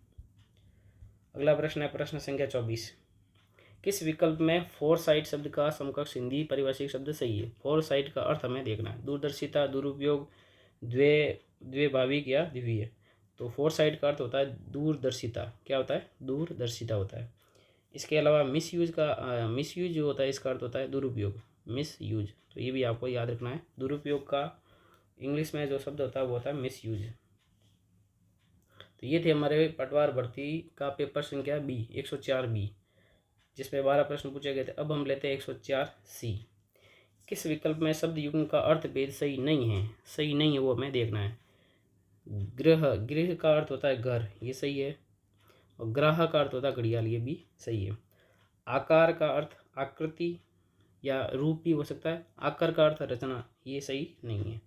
अगला प्रश्न है प्रश्न संख्या 24, किस विकल्प में फोर साइट शब्द का समकक्ष हिंदी पारिभाषिक शब्द सही है? फोर साइट का अर्थ हमें देखना है, दूरदर्शिता, दुरुपयोग, द्वेभाविक या द्विवीय। तो फोर साइट का अर्थ होता है दूरदर्शिता। क्या होता है? दूरदर्शिता होता है। इसके अलावा मिसयूज का मिसयूज जो होता है इसका अर्थ होता है दुरुपयोग, मिसयूज, तो ये भी आपको याद रखना है। दुरुपयोग का इंग्लिश में जो शब्द होता है वो होता है मिसयूज। तो ये थे हमारे पटवार भर्ती का पेपर संख्या बी 104 बी, जिसमें 12 प्रश्न पूछे गए थे। अब हम लेते हैं 104 सी। किस विकल्प में शब्द युग्म का अर्थ भेद सही नहीं है? सही नहीं है वो हमें देखना है। गृह, गृह का अर्थ होता है घर, ये सही है। और ग्राह का अर्थ होता है घड़ियाल, ये भी सही है। आकार का अर्थ आकृति या रूप भी हो सकता है। आकार का अर्थ रचना, ये सही नहीं है।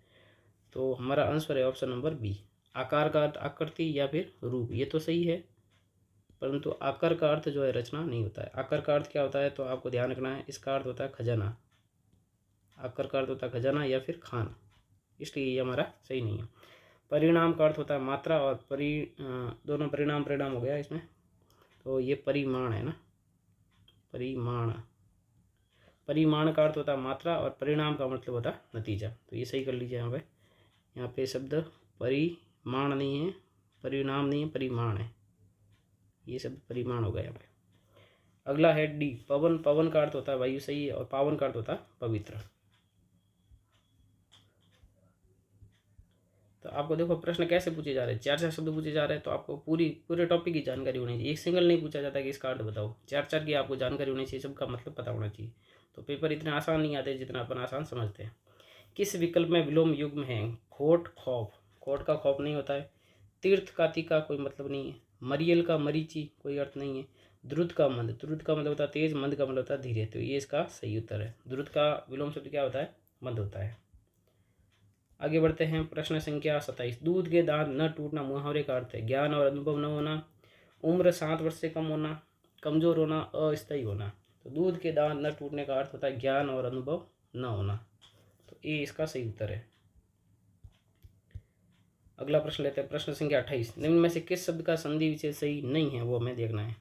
तो हमारा आंसर है ऑप्शन नंबर बी, आकार का अर्थ आकृति या फिर रूप, ये तो सही है, परंतु आकार का अर्थ जो है रचना नहीं होता है। आकार का अर्थ क्या होता है तो आपको ध्यान रखना है, इसका अर्थ होता है खजाना। आकार का अर्थ होता है खजाना या फिर खान, इसलिए ये हमारा सही नहीं है। परिणाम का अर्थ होता है मात्रा, और दोनों परिणाम परिणाम हो गया इसमें, तो ये परिमाण है ना, परिमाण। परिमाण का अर्थ होता है मात्रा और परिणाम का मतलब होता है नतीजा। तो ये सही कर लीजिए यहाँ पे शब्द परिमाण नहीं है, परिणाम नहीं है, परिमाण है, ये शब्द परिमाण होगा यहाँ पे। अगला है डी, पवन। पवन का अर्थ होता है वायु, सही है, और पावन का अर्थ होता है पवित्र। तो आपको देखो प्रश्न कैसे पूछे जा रहे हैं, चार चार शब्द पूछे जा रहे हैं, तो आपको पूरे टॉपिक की जानकारी होनी चाहिए। एक सिंगल नहीं पूछा जाता कि इसका अर्थ बताओ, चार चार की आपको जानकारी होनी चाहिए, सबका मतलब पता होना चाहिए। तो पेपर इतने आसान नहीं आते जितना अपन आसान समझते हैं। किस विकल्प में विलोम युग्म है? खोट खौफ, खोट का खौफ नहीं होता है। तीर्थ का तीखा कोई मतलब नहीं है। मरियल का मरीची कोई अर्थ नहीं है। द्रुत का मंद, द्रुत का मतलब होता है तेज, मंद का मतलब होता है धीरे। तो ये इसका सही उत्तर है। द्रुत का विलोम शब्द क्या होता है? मंद होता है। आगे बढ़ते हैं, प्रश्न संख्या 27। दूध के दांत न टूटना मुहावरे का अर्थ है ज्ञान और अनुभव न होना, उम्र 7 वर्ष से कम होना, कमजोर होना, अस्थायी होना। तो दूध के दांत न टूटने का अर्थ होता है ज्ञान और अनुभव न होना। तो ये इसका सही उत्तर है। अगला प्रश्न लेते हैं, प्रश्न संख्या 28। निम्न में से किस शब्द का संधि विच्छेद सही नहीं है, वो हमें देखना है।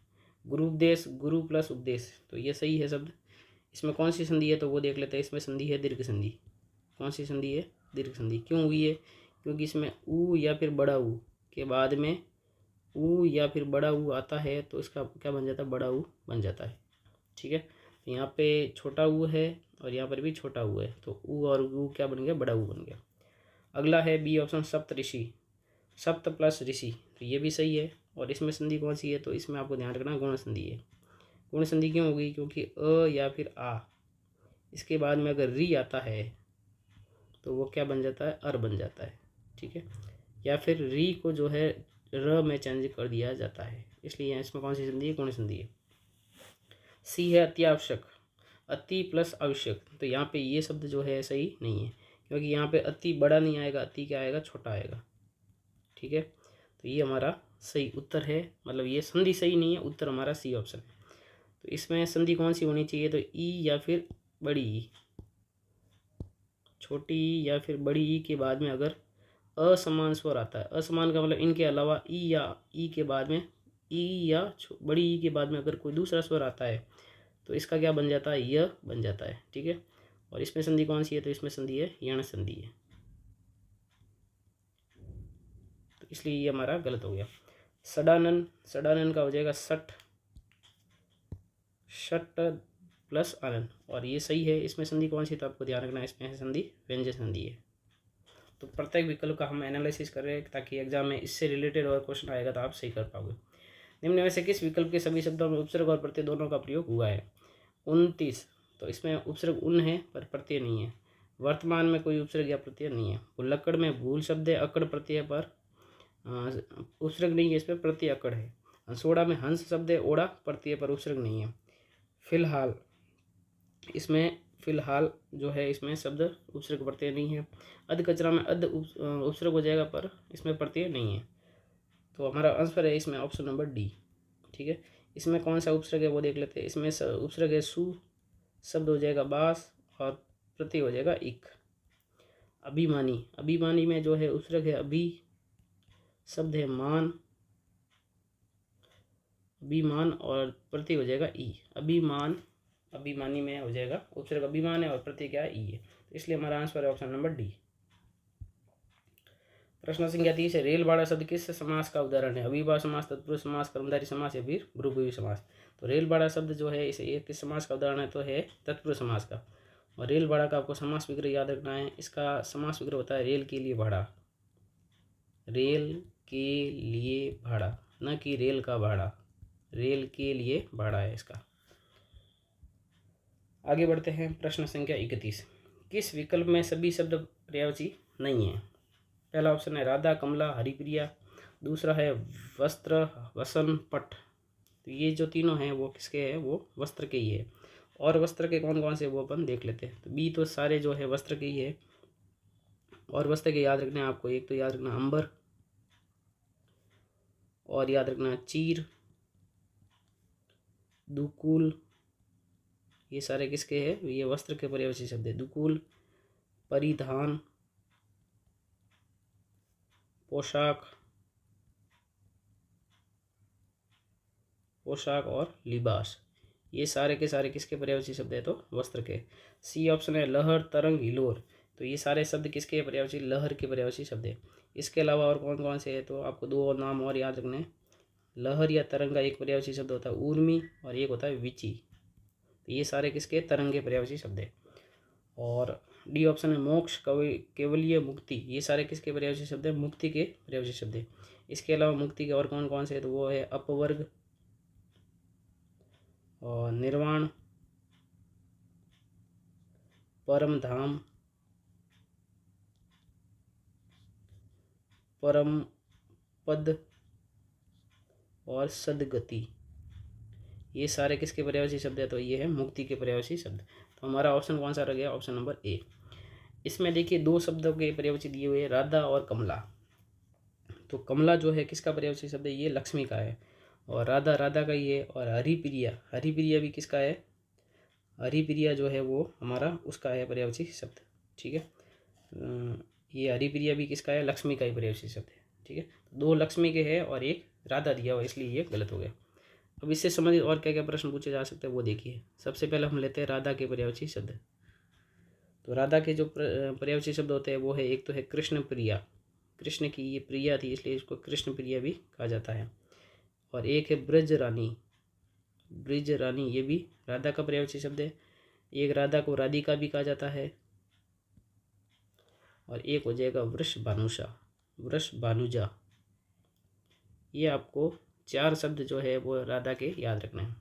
गुरुपदेश, गुरु प्लस उपदेश, तो ये सही है शब्द। इसमें कौन सी संधि है तो वो देख लेते हैं। इसमें संधि है दीर्घ संधि। कौन सी संधि है? दीर्घ संधि। क्यों हुई है? क्योंकि इसमें ऊ या फिर बड़ा ऊ के बाद में ऊ या फिर बड़ा ऊ आता है, तो इसका क्या बन जाता है? बड़ा ऊ बन जाता है। ठीक है, तो यहाँ पे छोटा ऊ है और यहाँ पर भी छोटा ऊ है, तो ऊ और ऊ क्या बन गया? बड़ा ऊ बन गया। अगला है बी ऑप्शन, सप्त ऋषि। सप्त प्लस ऋषि, तो ये भी सही है। और इसमें संधि कौन सी है? तो इसमें आपको ध्यान रखना गुण संधि है। गुण संधि क्यों होगी? क्योंकि अ या फिर आ, इसके बाद में अगर री आता है तो वो क्या बन जाता है? अर बन जाता है। ठीक है, या फिर री को जो है र में चेंज कर दिया जाता है, इसलिए इसमें कौन सी संधि है? गुण संधि है। सी है अति आवश्यक। अति प्लस आवश्यक, तो यहाँ पे ये शब्द जो है सही नहीं है, क्योंकि यहाँ पे अति बड़ा नहीं आएगा, अति क्या आएगा? छोटा आएगा। ठीक है, तो ये हमारा सही उत्तर है, मतलब ये संधि सही नहीं है, उत्तर हमारा सी ऑप्शन है। तो इसमें संधि कौन सी होनी चाहिए? तो ई या फिर बड़ी ई, छोटी ई या फिर बड़ी ई के बाद में अगर असमान स्वर आता है, असमान का मतलब इनके अलावा ई या ई के बाद में ई या बड़ी ई के बाद में अगर कोई दूसरा स्वर आता है तो इसका क्या बन जाता है? य बन जाता है। ठीक है, और इसमें संधि कौन सी है? तो इसमें संधि है यण संधि है, तो इसलिए ये हमारा गलत हो गया। सडानन, सडानन का हो जाएगा सठ, शट प्लस आनन, और ये सही है। इसमें संधि कौन सी? तो आपको ध्यान रखना है, इसमें संधि व्यंजन संधि है। तो प्रत्येक विकल्प का हम एनालिसिस कर रहे हैं ताकि एग्जाम में इससे रिलेटेड और क्वेश्चन आएगा तो आप सही कर पाओगे। निम्न में से किस विकल्प के सभी शब्दों में उपसर्ग और प्रत्यय दोनों का प्रयोग हुआ है? 29, तो इसमें उपसर्ग उन है पर प्रत्यय नहीं है। वर्तमान में कोई उपसर्ग या प्रत्यय नहीं है। भुलक्कड़ में भूल शब्द है, अकड़ प्रत्यय पर उपसर्ग नहीं है, इसमें प्रत्यय अकड़ है। हंसोड़ा में हंस शब्द है, ओड़ा प्रत्यय पर उपसर्ग नहीं है। फिलहाल, इसमें फिलहाल जो है इसमें शब्द उपसर्ग प्रत्यय नहीं है। अध कचरा में अध उपसर्ग हो जाएगा पर इसमें प्रत्यय नहीं है। तो हमारा आंसर है इसमें ऑप्शन नंबर डी। ठीक है, इसमें कौन सा उपसर्ग है वो देख लेते हैं। इसमें उपसर्ग है सु, शब्द हो जाएगा बास और प्रत्यय हो जाएगा इक। अभिमानी, अभिमानी में जो है उपसर्ग है अभी, शब्द है मान, अभिमान और प्रत्यय हो जाएगा ई। अभिमान, अभिमानी में हो जाएगा उपसर्ग अभिमान है और प्रत्यय क्या है? ई है। तो इसलिए हमारा आंसर है ऑप्शन नंबर डी। प्रश्न संख्या 30 है, रेलबाड़ा शब्द किस समास का उदाहरण है? अविभाज्य समास, तत्पुरुष समास, कर्मधारय समास या फिर बहुब्रीहि समास। तो रेलबाड़ा शब्द जो है इसे ये किस समास का उदाहरण है? तो है तत्पुरुष समास का। और रेलबाड़ा का आपको समास विग्रह याद रखना है। इसका समास विग्रह होता है रेल के लिए भाड़ा, रेल के लिए भाड़ा, न कि रेल का भाड़ा, रेल के लिए भाड़ा है इसका। आगे बढ़ते हैं, प्रश्न संख्या 31। किस विकल्प में सभी शब्द पर्यायवाची नहीं है? पहला ऑप्शन है राधा, कमला, हरिप्रिया। दूसरा है वस्त्र, वसन, पट। तो ये जो तीनों हैं वो किसके हैं? वो वस्त्र के ही है। और वस्त्र के कौन कौन से वो अपन देख लेते हैं। तो बी तो सारे जो है वस्त्र के ही है। और वस्त्र के याद रखना है आपको, एक तो याद रखना अंबर, और याद रखना चीर, दुकूल, ये सारे किसके हैं? ये वस्त्र के पर्यायवाची शब्द है। दुकूल, परिधान, पोशाक, पोशाक और लिबास, ये सारे के सारे किसके पर्यायवाची शब्द है? तो वस्त्र के। सी ऑप्शन है लहर, तरंग, हिलोर, तो ये सारे शब्द किसके पर्यायवाची? लहर के पर्यायवाची शब्द है। इसके अलावा और कौन कौन से है? तो आपको दो नाम और याद रखने हैं। लहर या तरंग का एक पर्यायवाची शब्द होता है ऊर्मी और एक होता है विची, तो ये सारे किसके? तरंग के पर्यायवाची शब्द है। और डी ऑप्शन है मोक्ष, केवलीय, मुक्ति, ये सारे किसके पर्यायवाची शब्द है? मुक्ति के पर्यायवाची शब्द है। इसके अलावा मुक्ति के और कौन कौन से है? तो वो है अपवर्ग और निर्वाण, परम धाम, परम पद और सदगति, ये सारे किसके पर्यायवाची शब्द है? तो ये है मुक्ति के पर्यायवाची शब्द। तो हमारा ऑप्शन कौन सा रह गया? Option number A. इसमें देखिए दो शब्दों के पर्यायवाची दिए हुए हैं, राधा और कमला। तो कमला जो है किसका पर्यायवाची शब्द है? ये लक्ष्मी का है, और राधा राधा का ही है। और हरिप्रिया, हरिप्रिया भी किसका है? हरिप्रिया जो है वो हमारा उसका है पर्यायवाची शब्द, ठीक है। ये हरिप्रिया भी किसका है? लक्ष्मी का ही पर्यायवाची शब्द है, ठीक है। दो लक्ष्मी के हैं और एक राधा दिया हुआ, इसलिए ये गलत हो गया। अब इससे संबंधित और क्या क्या प्रश्न पूछे जा सकते हैं वो देखिए। सबसे पहले हम लेते हैं राधा के पर्यायवाची शब्द। तो राधा के जो पर्यायवाची शब्द होते हैं वो है, एक तो है कृष्ण प्रिया, कृष्ण की ये प्रिया थी इसलिए इसको कृष्ण प्रिया भी कहा जाता है। और एक है ब्रज रानी, ब्रज रानी ये भी राधा का पर्यायवाची शब्द है। एक राधा को राधिका भी कहा जाता है। और एक हो जाएगा वृष भानुषा, वृष भानुजा। ये आपको चार शब्द जो है वो राधा के याद रखने हैं।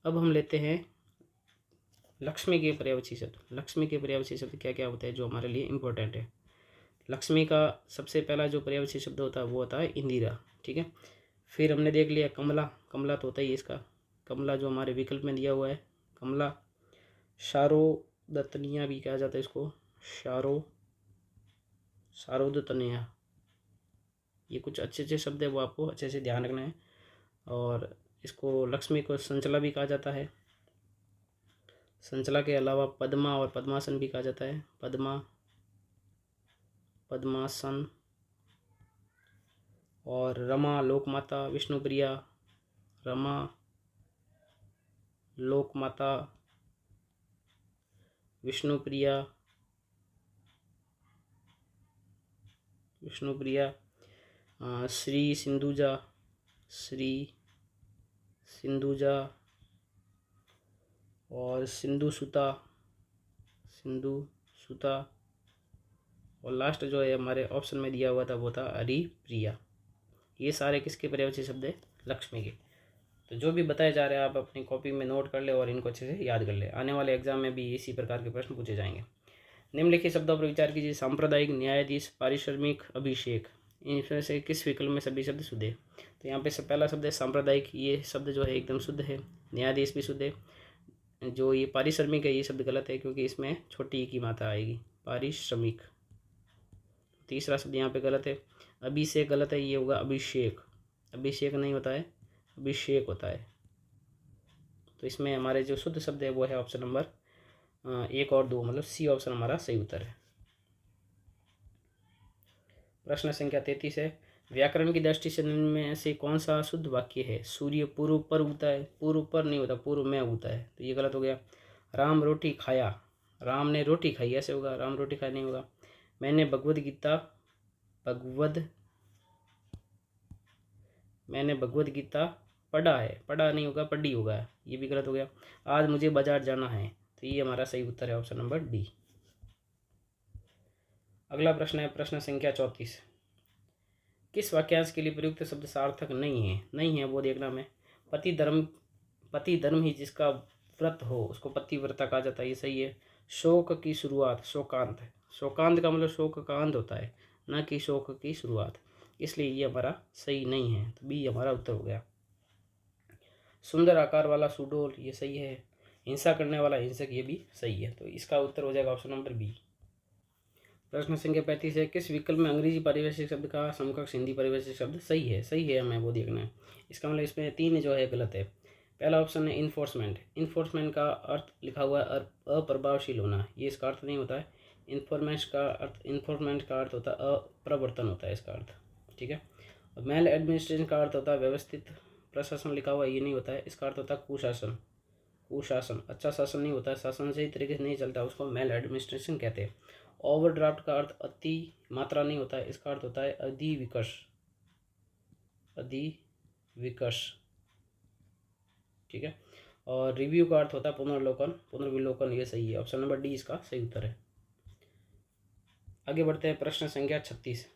अब हम लेते हैं लक्ष्मी के पर्यायवाची शब्द। लक्ष्मी के पर्यायवाची शब्द क्या क्या होते हैं जो हमारे लिए इम्पोर्टेंट है? लक्ष्मी का सबसे पहला जो पर्यायवाची शब्द होता है वो होता है इंदिरा, ठीक है। फिर हमने देख लिया कमला, कमला तो होता ही है इसका, कमला जो हमारे विकल्प में दिया हुआ है कमला। शारोदतनिया भी कहा जाता है इसको, शारोदतनिया, ये कुछ अच्छे अच्छे शब्द है वो आपको अच्छे से ध्यान रखना है। और इसको लक्ष्मी को संचला भी कहा जाता है। संचला के अलावा पद्मा और पद्मासन भी कहा जाता है, पद्मा, पद्मासन। और रमा, लोकमाता, विष्णुप्रिया, रमा, लोकमाता, विष्णुप्रिया, विष्णुप्रिया, श्री सिंधुजा, श्री सिंधुजा, और सिंधु सुता, सिंधु सुता। और लास्ट जो है हमारे ऑप्शन में दिया हुआ था वो था हरिप्रिया। ये सारे किसके पर्यायवाची शब्द है? लक्ष्मी के। तो जो भी बताया जा रहा है आप अपनी कॉपी में नोट कर ले और इनको अच्छे से याद कर ले, आने वाले एग्जाम में भी इसी प्रकार के प्रश्न पूछे जाएंगे। निम्नलिखित शब्दों पर विचार कीजिए। सांप्रदायिक, न्यायाधीश, पारिश्रमिक, अभिषेक, इनमें से किस विकल्प में सभी शब्द शुद्ध है? तो यहाँ पे सब पहला शब्द है सांप्रदायिक, ये शब्द जो है एकदम शुद्ध है। न्यायाधीश भी शुद्ध है। जो ये पारिश्रमिक है ये शब्द गलत है क्योंकि इसमें छोटी की मात्रा आएगी, पारिश्रमिक। तीसरा शब्द यहाँ पे गलत है। अभिषेक गलत है, ये होगा अभिषेक, अभिषेक नहीं होता है, अभिषेक होता है। तो इसमें हमारे जो शुद्ध शब्द है वो है ऑप्शन नंबर 1 और 2, मतलब सी ऑप्शन हमारा सही उत्तर है। प्रश्न संख्या 33 है, व्याकरण की दृष्टि से निम्न में से कौन सा शुद्ध वाक्य है? सूर्य पूर्व पर उगता है, पूर्व पर नहीं होता, पूर्व में उगता है, तो ये गलत हो गया। राम रोटी खाया, राम ने रोटी खाई, ऐसे होगा, राम रोटी खाया नहीं होगा। मैंने भगवद गीता पढ़ा है, पढ़ा नहीं होगा, पढ़ी होगा, ये भी गलत हो गया। आज मुझे बाजार जाना है, तो ये हमारा सही उत्तर है ऑप्शन नंबर डी। अगला प्रश्न है प्रश्न संख्या 34, किस वाक्यांश के लिए प्रयुक्त शब्द सार्थक नहीं है? नहीं है वो देखना में। पति धर्म ही जिसका व्रत हो उसको पतिव्रता कहा जाता है, ये सही है। शोक की शुरुआत, शोकांत, शोकांत का मतलब शोक का अंत होता है, न कि शोक की शुरुआत, इसलिए ये हमारा सही नहीं है, तो बी हमारा उत्तर हो गया। सुंदर आकार वाला सुडोल, ये सही है। हिंसा करने वाला हिंसक, ये भी सही है, तो इसका उत्तर हो जाएगा ऑप्शन नंबर बी। प्रश्न संख्या 35 है, किस विकल्प में अंग्रेजी पारिभाषिक शब्द का समकक्ष हिंदी पारिभाषिक शब्द सही है? सही है, हमें वो देखना है। इसका मतलब इसमें 3 जो है गलत है। पहला ऑप्शन है इन्फोर्समेंट, इन्फोर्समेंट का अर्थ लिखा हुआ है अप्रभावशील होना, ये इसका अर्थ नहीं होता है। इन्फॉर्मेंट का अर्थ होता है अप्रवर्तन होता है इसका अर्थ, ठीक है। और मेल एडमिनिस्ट्रेशन का अर्थ होता है व्यवस्थित प्रशासन, लिखा हुआ ये नहीं होता है, इसका अर्थ होता है कुशासन। कुशासन अच्छा शासन नहीं होता है, शासन सही तरीके से नहीं चलता, उसको मेल एडमिनिस्ट्रेशन कहते हैं। ओवरड्राफ्ट का अर्थ अति मात्रा नहीं होता है, इसका अर्थ होता है अधिविकर्ष, अधिविकर्ष, ठीक है। और रिव्यू का अर्थ होता है पुनर्लोकन, पुनर्विलोकन, ये सही है, ऑप्शन नंबर डी इसका सही उत्तर है। आगे बढ़ते हैं, प्रश्न संख्या 36।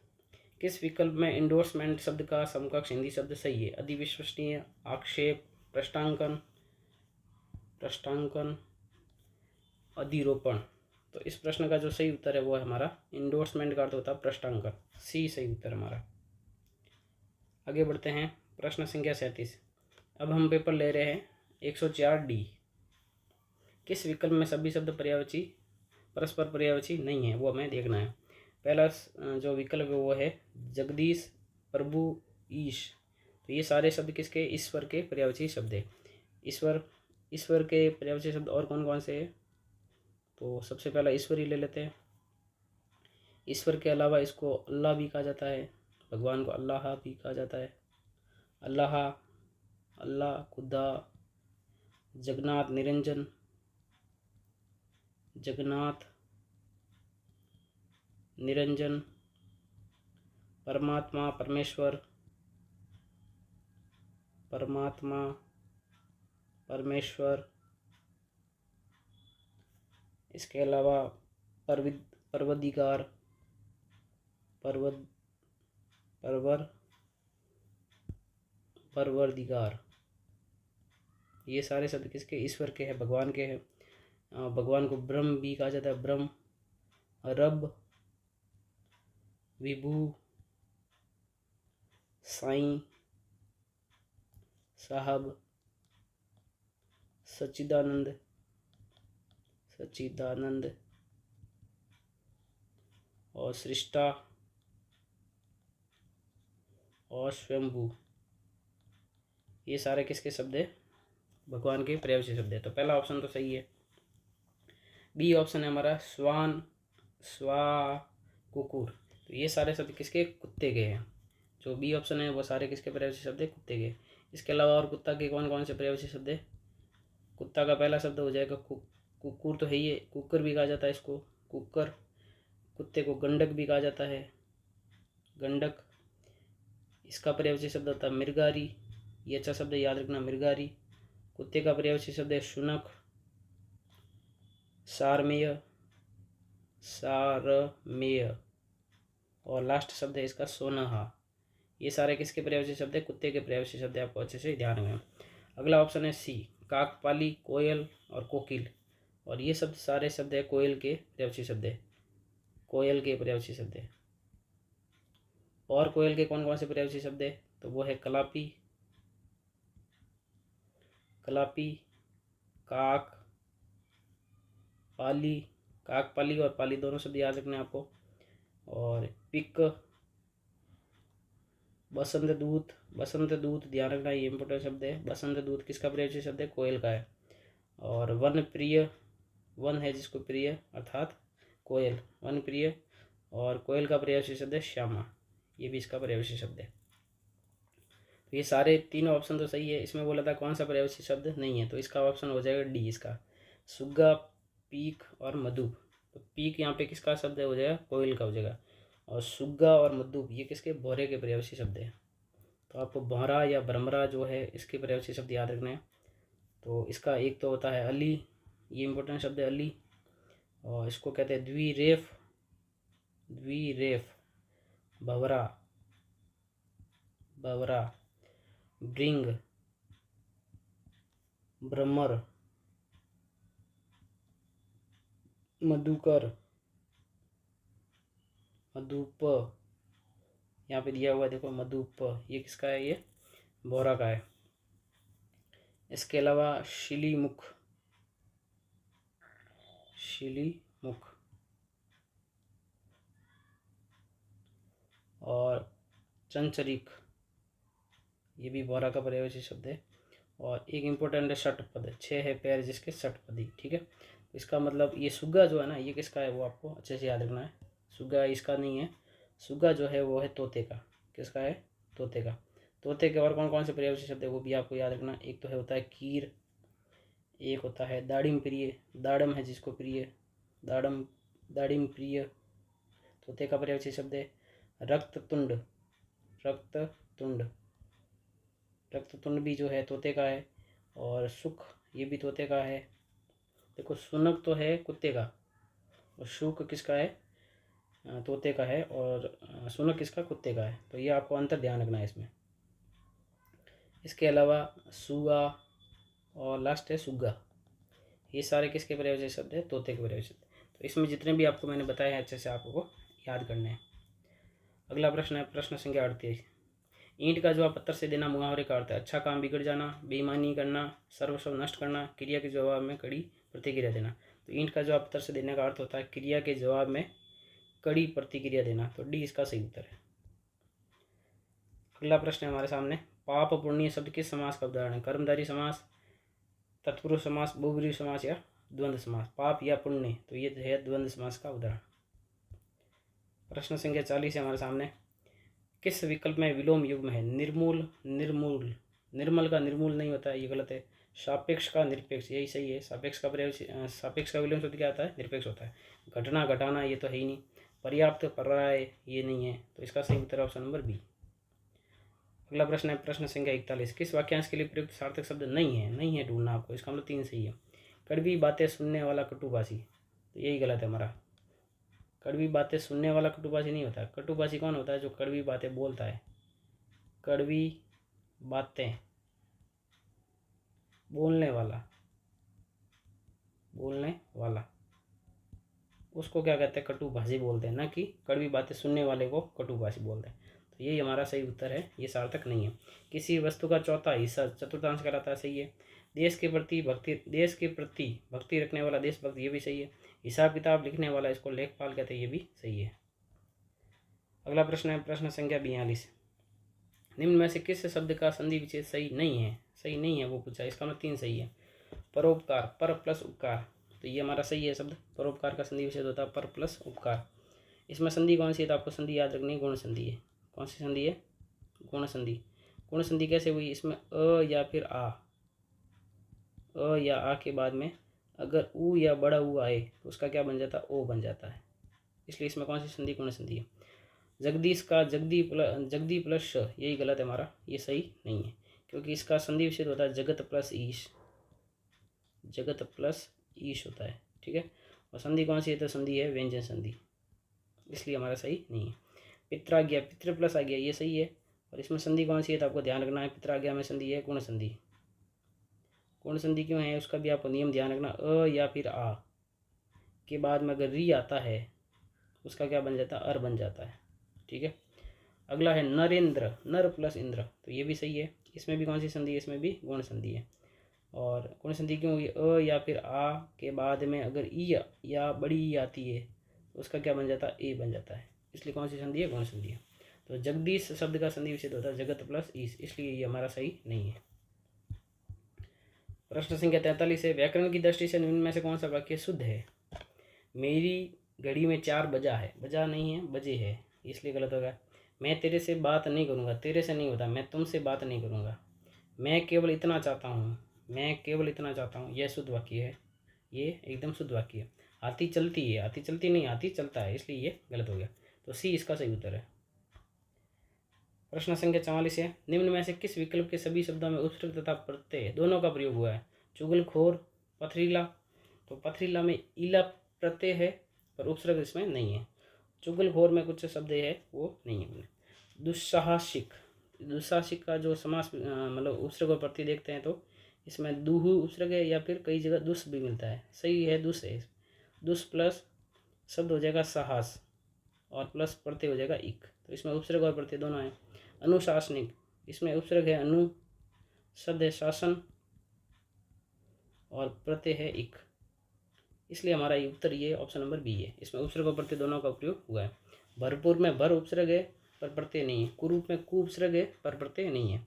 किस विकल्प में इंडोर्समेंट शब्द का समकक्ष हिंदी शब्द सही है? अधिविश्वसनीय, आक्षेप, प्रश्नांकन, अधिरोपण। तो इस प्रश्न का जो सही उत्तर है वो है हमारा इंडोर्समेंट का अर्थ होता है प्रश्नांकन, सी सही उत्तर हमारा। आगे बढ़ते हैं, प्रश्न संख्या 37। अब हम पेपर ले रहे हैं 104 डी। किस विकल्प में सभी शब्द पर्यायवाची परस्पर पर्यायवाची नहीं है, वो हमें देखना है। पहला जो विकल्प है वो है जगदीश, प्रभु, ईश। तो ये सारे शब्द किसके? ईश्वर के पर्यायवाची शब्द है। ईश्वर के पर्यायवाची शब्द और कौन कौन से हैं? तो सबसे पहला ईश्वर ही ले लेते हैं। ईश्वर के अलावा इसको अल्लाह भी कहा जाता है, भगवान को अल्लाह भी कहा जाता है। अल्लाह, अल्लाह, खुदा, जगन्नाथ, निरंजन, जगन्नाथ, निरंजन, परमात्मा, परमेश्वर, परमात्मा, परमेश्वर। इसके अलावा परवदिगार, परवरदिगार। ये सारे शब्द किसके? ईश्वर के हैं, भगवान के हैं। भगवान को ब्रह्म भी कहा जाता है, ब्रह्म, रब, विभु, साईं, साहब, सच्चिदानंद, और सृष्टा और स्वयंभू। ये सारे किसके शब्द है? भगवान के पर्यायवाची शब्द है। तो पहला ऑप्शन तो सही है, बी ऑप्शन है हमारा स्वान, स्वा, कुकुर। तो ये सारे शब्द किसके? कुत्ते के हैं। जो बी ऑप्शन है वो सारे किसके पर्यायवाची शब्द है? कुत्ते के। इसके अलावा और कुत्ता के कौन कौन से पर्यायवाची शब्द है? कुत्ता का पहला शब्द हो जाएगा कुकुर, तो है ही है, कुकर भी कहा जाता है इसको, कुकर। कुत्ते को गंडक भी कहा जाता है, गंडक। इसका पर्यायवाची शब्द होता है मृगारी, ये अच्छा शब्द है, याद रखना, मृगारी। कुत्ते का पर्यायवाची शब्द है शुनक, सारमेय, सारमेय। और लास्ट शब्द है इसका सोनहा। ये सारे किसके पर्यायवाची शब्द है? कुत्ते के पर्यायवाची शब्द है, आपको अच्छे से ध्यान रखना। अगला ऑप्शन है सी, काकपाली, कोयल और कोकिल। और ये शब्द सारे शब्द है कोयल के पर्यायवाची शब्द है, कोयल के पर्यायवाची शब्द है। और कोयल के कौन कौन से पर्यायवाची शब्द है? तो वो है कलापी, कलापी, काक, पाली, काक पाली और पाली दोनों शब्द याद रखने आपको। और पिक, बसंत दूत, बसंत दूत ध्यान रखना, ये इंपॉर्टेंट शब्द है। बसंत दूत किसका पर्यायवाची शब्द है? कोयल का है। और वन प्रिय, वन है जिसको प्रिय अर्थात कोयल, वन प्रिय। और कोयल का पर्यायवाची शब्द है श्यामा, ये भी इसका पर्यायवाची शब्द है। तो ये सारे तीनों ऑप्शन तो सही है। इसमें बोला था कौन सा पर्यायवाची शब्द नहीं है, तो इसका ऑप्शन हो जाएगा डी, इसका सुग्गा, पीक और मधुप। तो पीक यहाँ पे किसका शब्द है? हो जाएगा कोयल का हो जाएगा। और सुग्गा और मधुप ये किसके? भौरे के पर्यायवाची शब्द है। तो आपको भौरा या भ्रमरा जो है इसके पर्यायवाची शब्द याद रखना है। तो इसका एक तो होता है अली, ये इंपॉर्टेंट शब्द है अली। और इसको कहते हैं द्विरेफ, द्विरेफ, भवरा, भवरा, भृंग, भ्रमर, मधुकर, मधुप। यहाँ पे दिया हुआ है देखो मधुप, ये किसका है? ये भौरा का है। इसके अलावा शिलीमुख, शिलीमुख, और चंचरिक, ये भी भौरा का पर्यायवाची शब्द है। और एक इम्पोर्टेंट है षटपद, 6 है पैर जिसके षटपदी, ठीक है। इसका मतलब ये सुग्गा जो है ना, ये किसका है वो आपको अच्छे से याद रखना है। सुग्गा इसका नहीं है, सुग्गा जो है वो है तोते का। किसका है? तोते का। तोते के और कौन कौन से पर्यायवाची शब्द है वो भी आपको याद रखना। एक तो है होता है कीर, एक होता है दाड़िम प्रिय, दाड़म है जिसको प्रिय, दाड़म, दाड़िम प्रिय तोते का पर्यायवाची शब्द है। रक्ततुंड, रक्ततुंड, रक्ततुंड भी जो है तोते का है। और सुख, ये भी तोते का है। देखो सुनक तो है कुत्ते का, और शुक किसका है? तोते का है। और सुनक किसका? कुत्ते का है। तो ये आपको अंतर ध्यान रखना है इसमें। इसके अलावा सुगा और लास्ट है सुग्गा, ये सारे किसके पर्यायवाची शब्द है? तोते के पर्यायवाची शब्द। तो इसमें जितने भी आपको मैंने बताए हैं अच्छे से आपको याद करने हैं। अगला प्रश्न है प्रश्न संख्या 38। ईंट का जवाब पत्थर से देना मुहावरे का अर्थ है अच्छा काम बिगड़ जाना, बेईमानी करना, सर्वस्व नष्ट करना, क्रिया के जवाब में कड़ी प्रतिक्रिया देना। तो ईंट का जवाब पत्थर से देने का अर्थ होता है क्रिया के जवाब में कड़ी प्रतिक्रिया देना। तो डी इसका सही उत्तर है। अगला प्रश्न है हमारे सामने, पाप पुण्य शब्द किस समास का उदाहरण है? कर्मधारी समास, तत्पुरुष समास, बहुब्रीहि समास या द्वंद्व समास? पाप या पुण्य, तो ये है द्वंद्व समास का उदाहरण। प्रश्न संख्या 40 है हमारे सामने, किस विकल्प में विलोम युग्म है? निर्मूल, निर्मूल, निर्मल का निर्मूल नहीं होता है, ये गलत है। सापेक्ष का निरपेक्ष, यही सही है। सापेक्ष का प्रयोग, सापेक्ष का विलोम शब्द क्या आता है? निरपेक्ष होता है। घटना, घटाना, ये तो है ही नहीं। पर्याप्त, पर्याय, ये नहीं है। तो इसका सही उत्तर ऑप्शन नंबर बी। अगला प्रश्न है प्रश्न संख्या 41, किस वाक्यांश के लिए प्रयुक्त सार्थक शब्द नहीं है? नहीं है ढूंढना आपको, इसका मतलब 3 सही है। कड़वी बातें सुनने वाला कटुभाषी, तो यही गलत है हमारा। कड़वी बातें सुनने वाला कटुभाषी नहीं होता। कटुभाषी कौन होता है? जो कड़वी बातें बोलता है। कड़वी बातें बोलने वाला, बोलने वाला, उसको क्या कहते हैं? कटुभाषी बोलते हैं, ना कि कड़वी बातें सुनने वाले को कटुभाषी बोलते हैं। तो यही हमारा सही उत्तर है, ये सार्थक नहीं है। किसी वस्तु का चौथा हिस्सा चतुर्थांश कहलाता है, सही है। देश के प्रति भक्ति, देश के प्रति भक्ति रखने वाला देशभक्त, ये भी सही है। हिसाब किताब लिखने वाला, इसको लेखपाल कहते हैं, ये भी सही है। अगला प्रश्न है प्रश्न संख्या 42, निम्न में से किस शब्द का संधि विच्छेद सही नहीं है? सही नहीं है वो पूछा, इसका मतलब 3 सही है। परोपकार, पर प्लस उपकार, तो ये हमारा सही है शब्द। परोपकार का संधि विच्छेद होता है पर प्लस उपकार। इसमें संधि कौन सी है? तो आपको संधि याद रखनी है, गुण संधि है। कौन सी संधि है? गुण संधि। गुण संधि कैसे हुई? इसमें अ या फिर आ, अ या आ के बाद में अगर ऊ या बड़ा ऊ आए तो उसका क्या बन जाता है? ओ बन जाता है। इसलिए इसमें कौन सी संधि? गुण संधि है। जगदीश का जगदी प्लस श, यही गलत है हमारा, ये सही नहीं है, क्योंकि इसका संधि विच्छेद होता है जगत प्लस ईश, जगत प्लस ईश होता है, ठीक है। और संधि कौन सी है? तो संधि है व्यंजन संधि, इसलिए हमारा सही नहीं है। पित्राज्ञा, पितृ प्लस आ गया, ये सही है। और इसमें संधि कौन सी है? तो आपको ध्यान रखना है, पित्राज्ञा में संधि है गुण संधि। गुण संधि क्यों है उसका भी आपको नियम ध्यान रखना। अ या फिर आ के बाद में अगर री आता है उसका क्या बन जाता है? अर बन जाता है, ठीक है। अगला है नरेंद्र, नर प्लस इंद्र, तो ये भी सही है। इसमें भी कौन सी संधि है? इसमें भी गुण संधि है। और गुण संधि क्यों हुई? अ या फिर आ के बाद में अगर ई या बड़ी ई आती है तो उसका क्या बन जाता है? ए बन जाता है, इसलिए कौन सी संधि है? गुण संधि है। तो जगदीश शब्द का संधि विच्छेद होता है जगत प्लस ईश, इसलिए ये हमारा सही नहीं है। प्रश्न संख्या 43 है, व्याकरण की दृष्टि से निम्न में से कौन सा वाक्य शुद्ध है? मेरी घड़ी में 4 बजा है, बजा नहीं है, बजे है, इसलिए गलत होगा। मैं तेरे से बात नहीं करूँगा, तेरे से नहीं होता, मैं तुमसे बात नहीं करूँगा। मैं केवल इतना चाहता हूँ, मैं केवल इतना चाहता हूँ, यह शुद्ध वाक्य है, ये एकदम शुद्ध वाक्य है। आती चलती है, आती चलती नहीं, आती चलता है, इसलिए ये गलत हो गया। तो सी इसका सही उत्तर है। प्रश्न संख्या 44 है, निम्न में से किस विकल्प के सभी शब्दों में उपसर्ग तथा प्रत्यय दोनों का प्रयोग हुआ है? चुगलखोर, पथरीला, तो पथरीला में इला प्रत्यय है पर उपसर्ग इसमें नहीं है। चुगलखोर में कुछ शब्द है वो नहीं है। दुस्साहसिक, दुस्साहसिक का जो समास मतलब उपसर्ग और प्रत्यय देखते हैं तो इसमें दुहु उपसर्ग है या फिर कई जगह दुस भी मिलता है, सही है दुस है। दुस प्लस शब्द हो जाएगा साहस और प्लस प्रत्यय हो जाएगा इक, तो इसमें उपसर्ग और प्रत्यय दोनों है। अनुशासनिक, इसमें उपसर्ग है अनु, शब्द है शासन और प्रत्यय है इक, इसलिए हमारा ये उत्तर ये ऑप्शन नंबर बी है, इसमें उपसर्ग और प्रत्यय दोनों का प्रयोग हुआ है। भरपूर में भर उपसर्ग है पर प्रत्यय नहीं है। कुरूप में कु उपसर्ग है पर प्रत्यय नहीं है।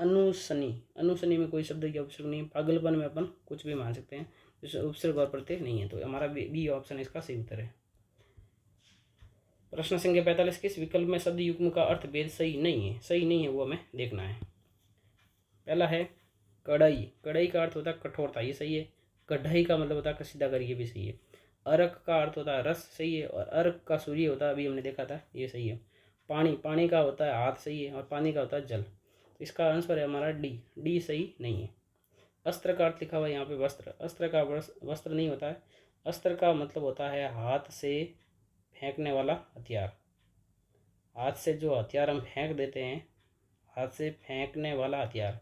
अनुशनी, अनुशनी में कोई शब्द या उपसर्ग नहीं है। पागलपन में अपन कुछ भी मान सकते हैं, इसमें उपसर्ग और प्रत्यय नहीं है, तो हमारा बी ऑप्शन इसका सही उत्तर है। प्रश्न संख्या 45, किस विकल्प में शब्द युग्म का अर्थ भेद सही नहीं है? सही नहीं है वो हमें देखना है। पहला है कड़ाई, कड़ाई का अर्थ होता है कठोरता, ये सही है। कढ़ाई का मतलब होता है कसीदा कर, ये भी सही है। अर्क का अर्थ होता है रस, सही है। और अर्क का सूर्य होता है, अभी हमने देखा था, ये सही है। पानी, पानी का होता है हाथ, सही है। और पानी का होता है जल, तो इसका आंसर है हमारा डी, डी सही नहीं है। अस्त्र का अर्थ लिखा हुआ है यहाँ पे वस्त्र, अस्त्र का वस्त्र नहीं होता है। अस्त्र का मतलब होता है हाथ से फेंकने वाला हथियार, हाथ से जो हथियार हम फेंक देते हैं, हाथ से फेंकने वाला हथियार,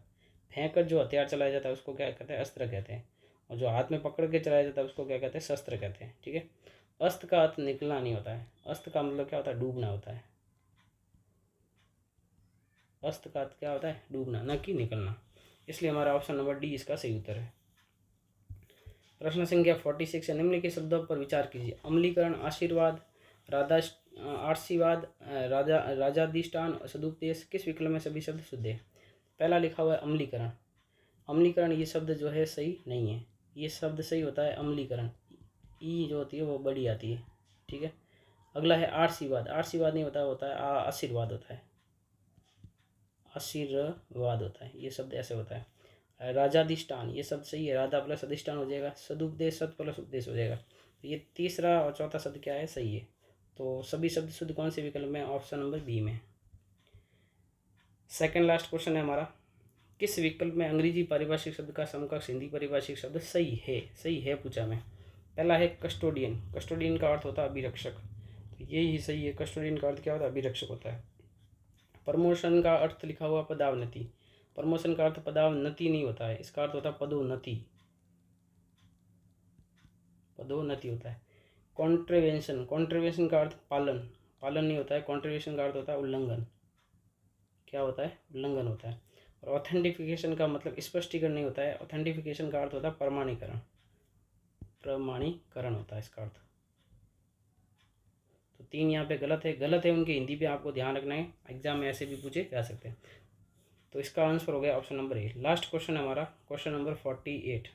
फेंक कर जो हथियार चलाया जाता है उसको क्या कहते हैं? अस्त्र कहते हैं। और जो हाथ में पकड़ के चलाया जाता है उसको क्या कहते हैं? शस्त्र कहते हैं, ठीक है। अस्त्र का अर्थ निकलना नहीं होता है, अस्त्र का मतलब क्या होता है? डूबना होता है। अस्त्र का अर्थ क्या होता है? डूबना, न कि निकलना। इसलिए हमारा ऑप्शन नंबर डी इसका सही उत्तर है। प्रश्न संख्या 46 है, निम्नलिखित शब्दों पर विचार कीजिए। अम्लीकरण, आशीर्वाद, आशीर्वाद, राजाधिष्ठान, सदुपदेश, किस विकल्प में सभी शब्द शुद्ध है? पहला लिखा हुआ है अम्लीकरण, अम्लीकरण ये शब्द जो है सही नहीं है, ये शब्द सही होता है अम्लीकरण, ई जो होती है वो बड़ी आती है, ठीक है। अगला है आशीर्वाद, आशीर्वाद नहीं होता, होता है आशीर्वाद होता है, आशीर्वाद होता है, ये शब्द ऐसे होता है। राजाधिष्ठान ये शब्द सही है, राधा प्लस अधिष्ठान हो जाएगा, सदुपदेश सद प्लस उपदेश हो जाएगा। तो ये तीसरा और चौथा शब्द क्या है? सही है। तो सभी शब्द शुद्ध कौन से विकल्प में? ऑप्शन नंबर बी में। सेकंड लास्ट क्वेश्चन है हमारा, किस विकल्प में अंग्रेजी पारिभाषिक शब्द का समकक्ष हिंदी पारिभाषिक शब्द सही है? सही है पूछा मैं। पहला है कस्टोडियन, कस्टोडियन का अर्थ होता है अभिरक्षक, तो यही सही है। कस्टोडियन का अर्थ क्या होता है? अभिरक्षक होता है। प्रमोशन का अर्थ लिखा हुआ पदावनति, प्रमोशन का अर्थ पदावनति नहीं होता है, इसका अर्थ होता है पदोन्नति, पदोन्नति होता है। कॉन्ट्रीवेंशन, कॉन्ट्रीवेंशन का अर्थ पालन, पालन नहीं होता है। कॉन्ट्रीवेंशन का अर्थ होता है उल्लंघन, क्या होता है? उल्लंघन होता है। और ऑथेंटिफिकेशन का मतलब स्पष्टीकरण नहीं होता है, ऑथेंटिफिकेशन का अर्थ होता है प्रमाणीकरण, प्रमाणीकरण होता है इसका अर्थ। तो 3 यहाँ पे गलत है, गलत है उनके हिंदी पे आपको ध्यान रखना है, एग्जाम में ऐसे भी पूछे जा सकते हैं। तो इसका आंसर हो गया option number A. Last question है हमारा, क्वेश्चन नंबर 48,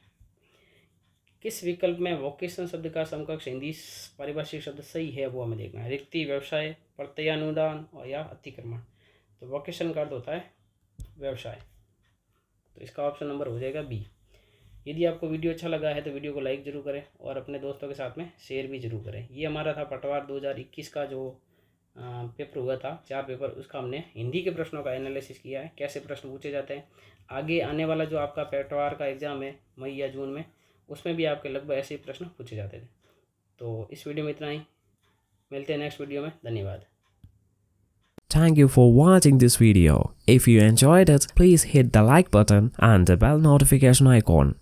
किस विकल्प में वोकेशन शब्द का समकक्ष हिंदी पारिभाषिक शब्द सही है? वो हमें देखना है। रिक्ति, व्यवसाय, प्रत्ययानुदान और या अतिक्रमण। तो वोकेशन का अर्थ होता है व्यवसाय, तो इसका ऑप्शन नंबर हो जाएगा बी। यदि आपको वीडियो अच्छा लगा है तो वीडियो को लाइक ज़रूर करें और अपने दोस्तों के साथ में शेयर भी ज़रूर करें। ये हमारा था पटवार 2021 का जो पेपर हुआ था, 4 पेपर, उसका हमने हिंदी के प्रश्नों का एनालिसिस किया है, कैसे प्रश्न पूछे जाते हैं। आगे आने वाला जो आपका पटवार का एग्ज़ाम है मई या जून में, उसमें भी आपके लगभग ऐसे ही प्रश्न पूछे जाते थे। तो इस वीडियो में इतना ही, मिलते हैं नेक्स्ट वीडियो में। धन्यवाद। Thank you for watching this video. If you enjoyed it, please hit the like button and the bell notification icon.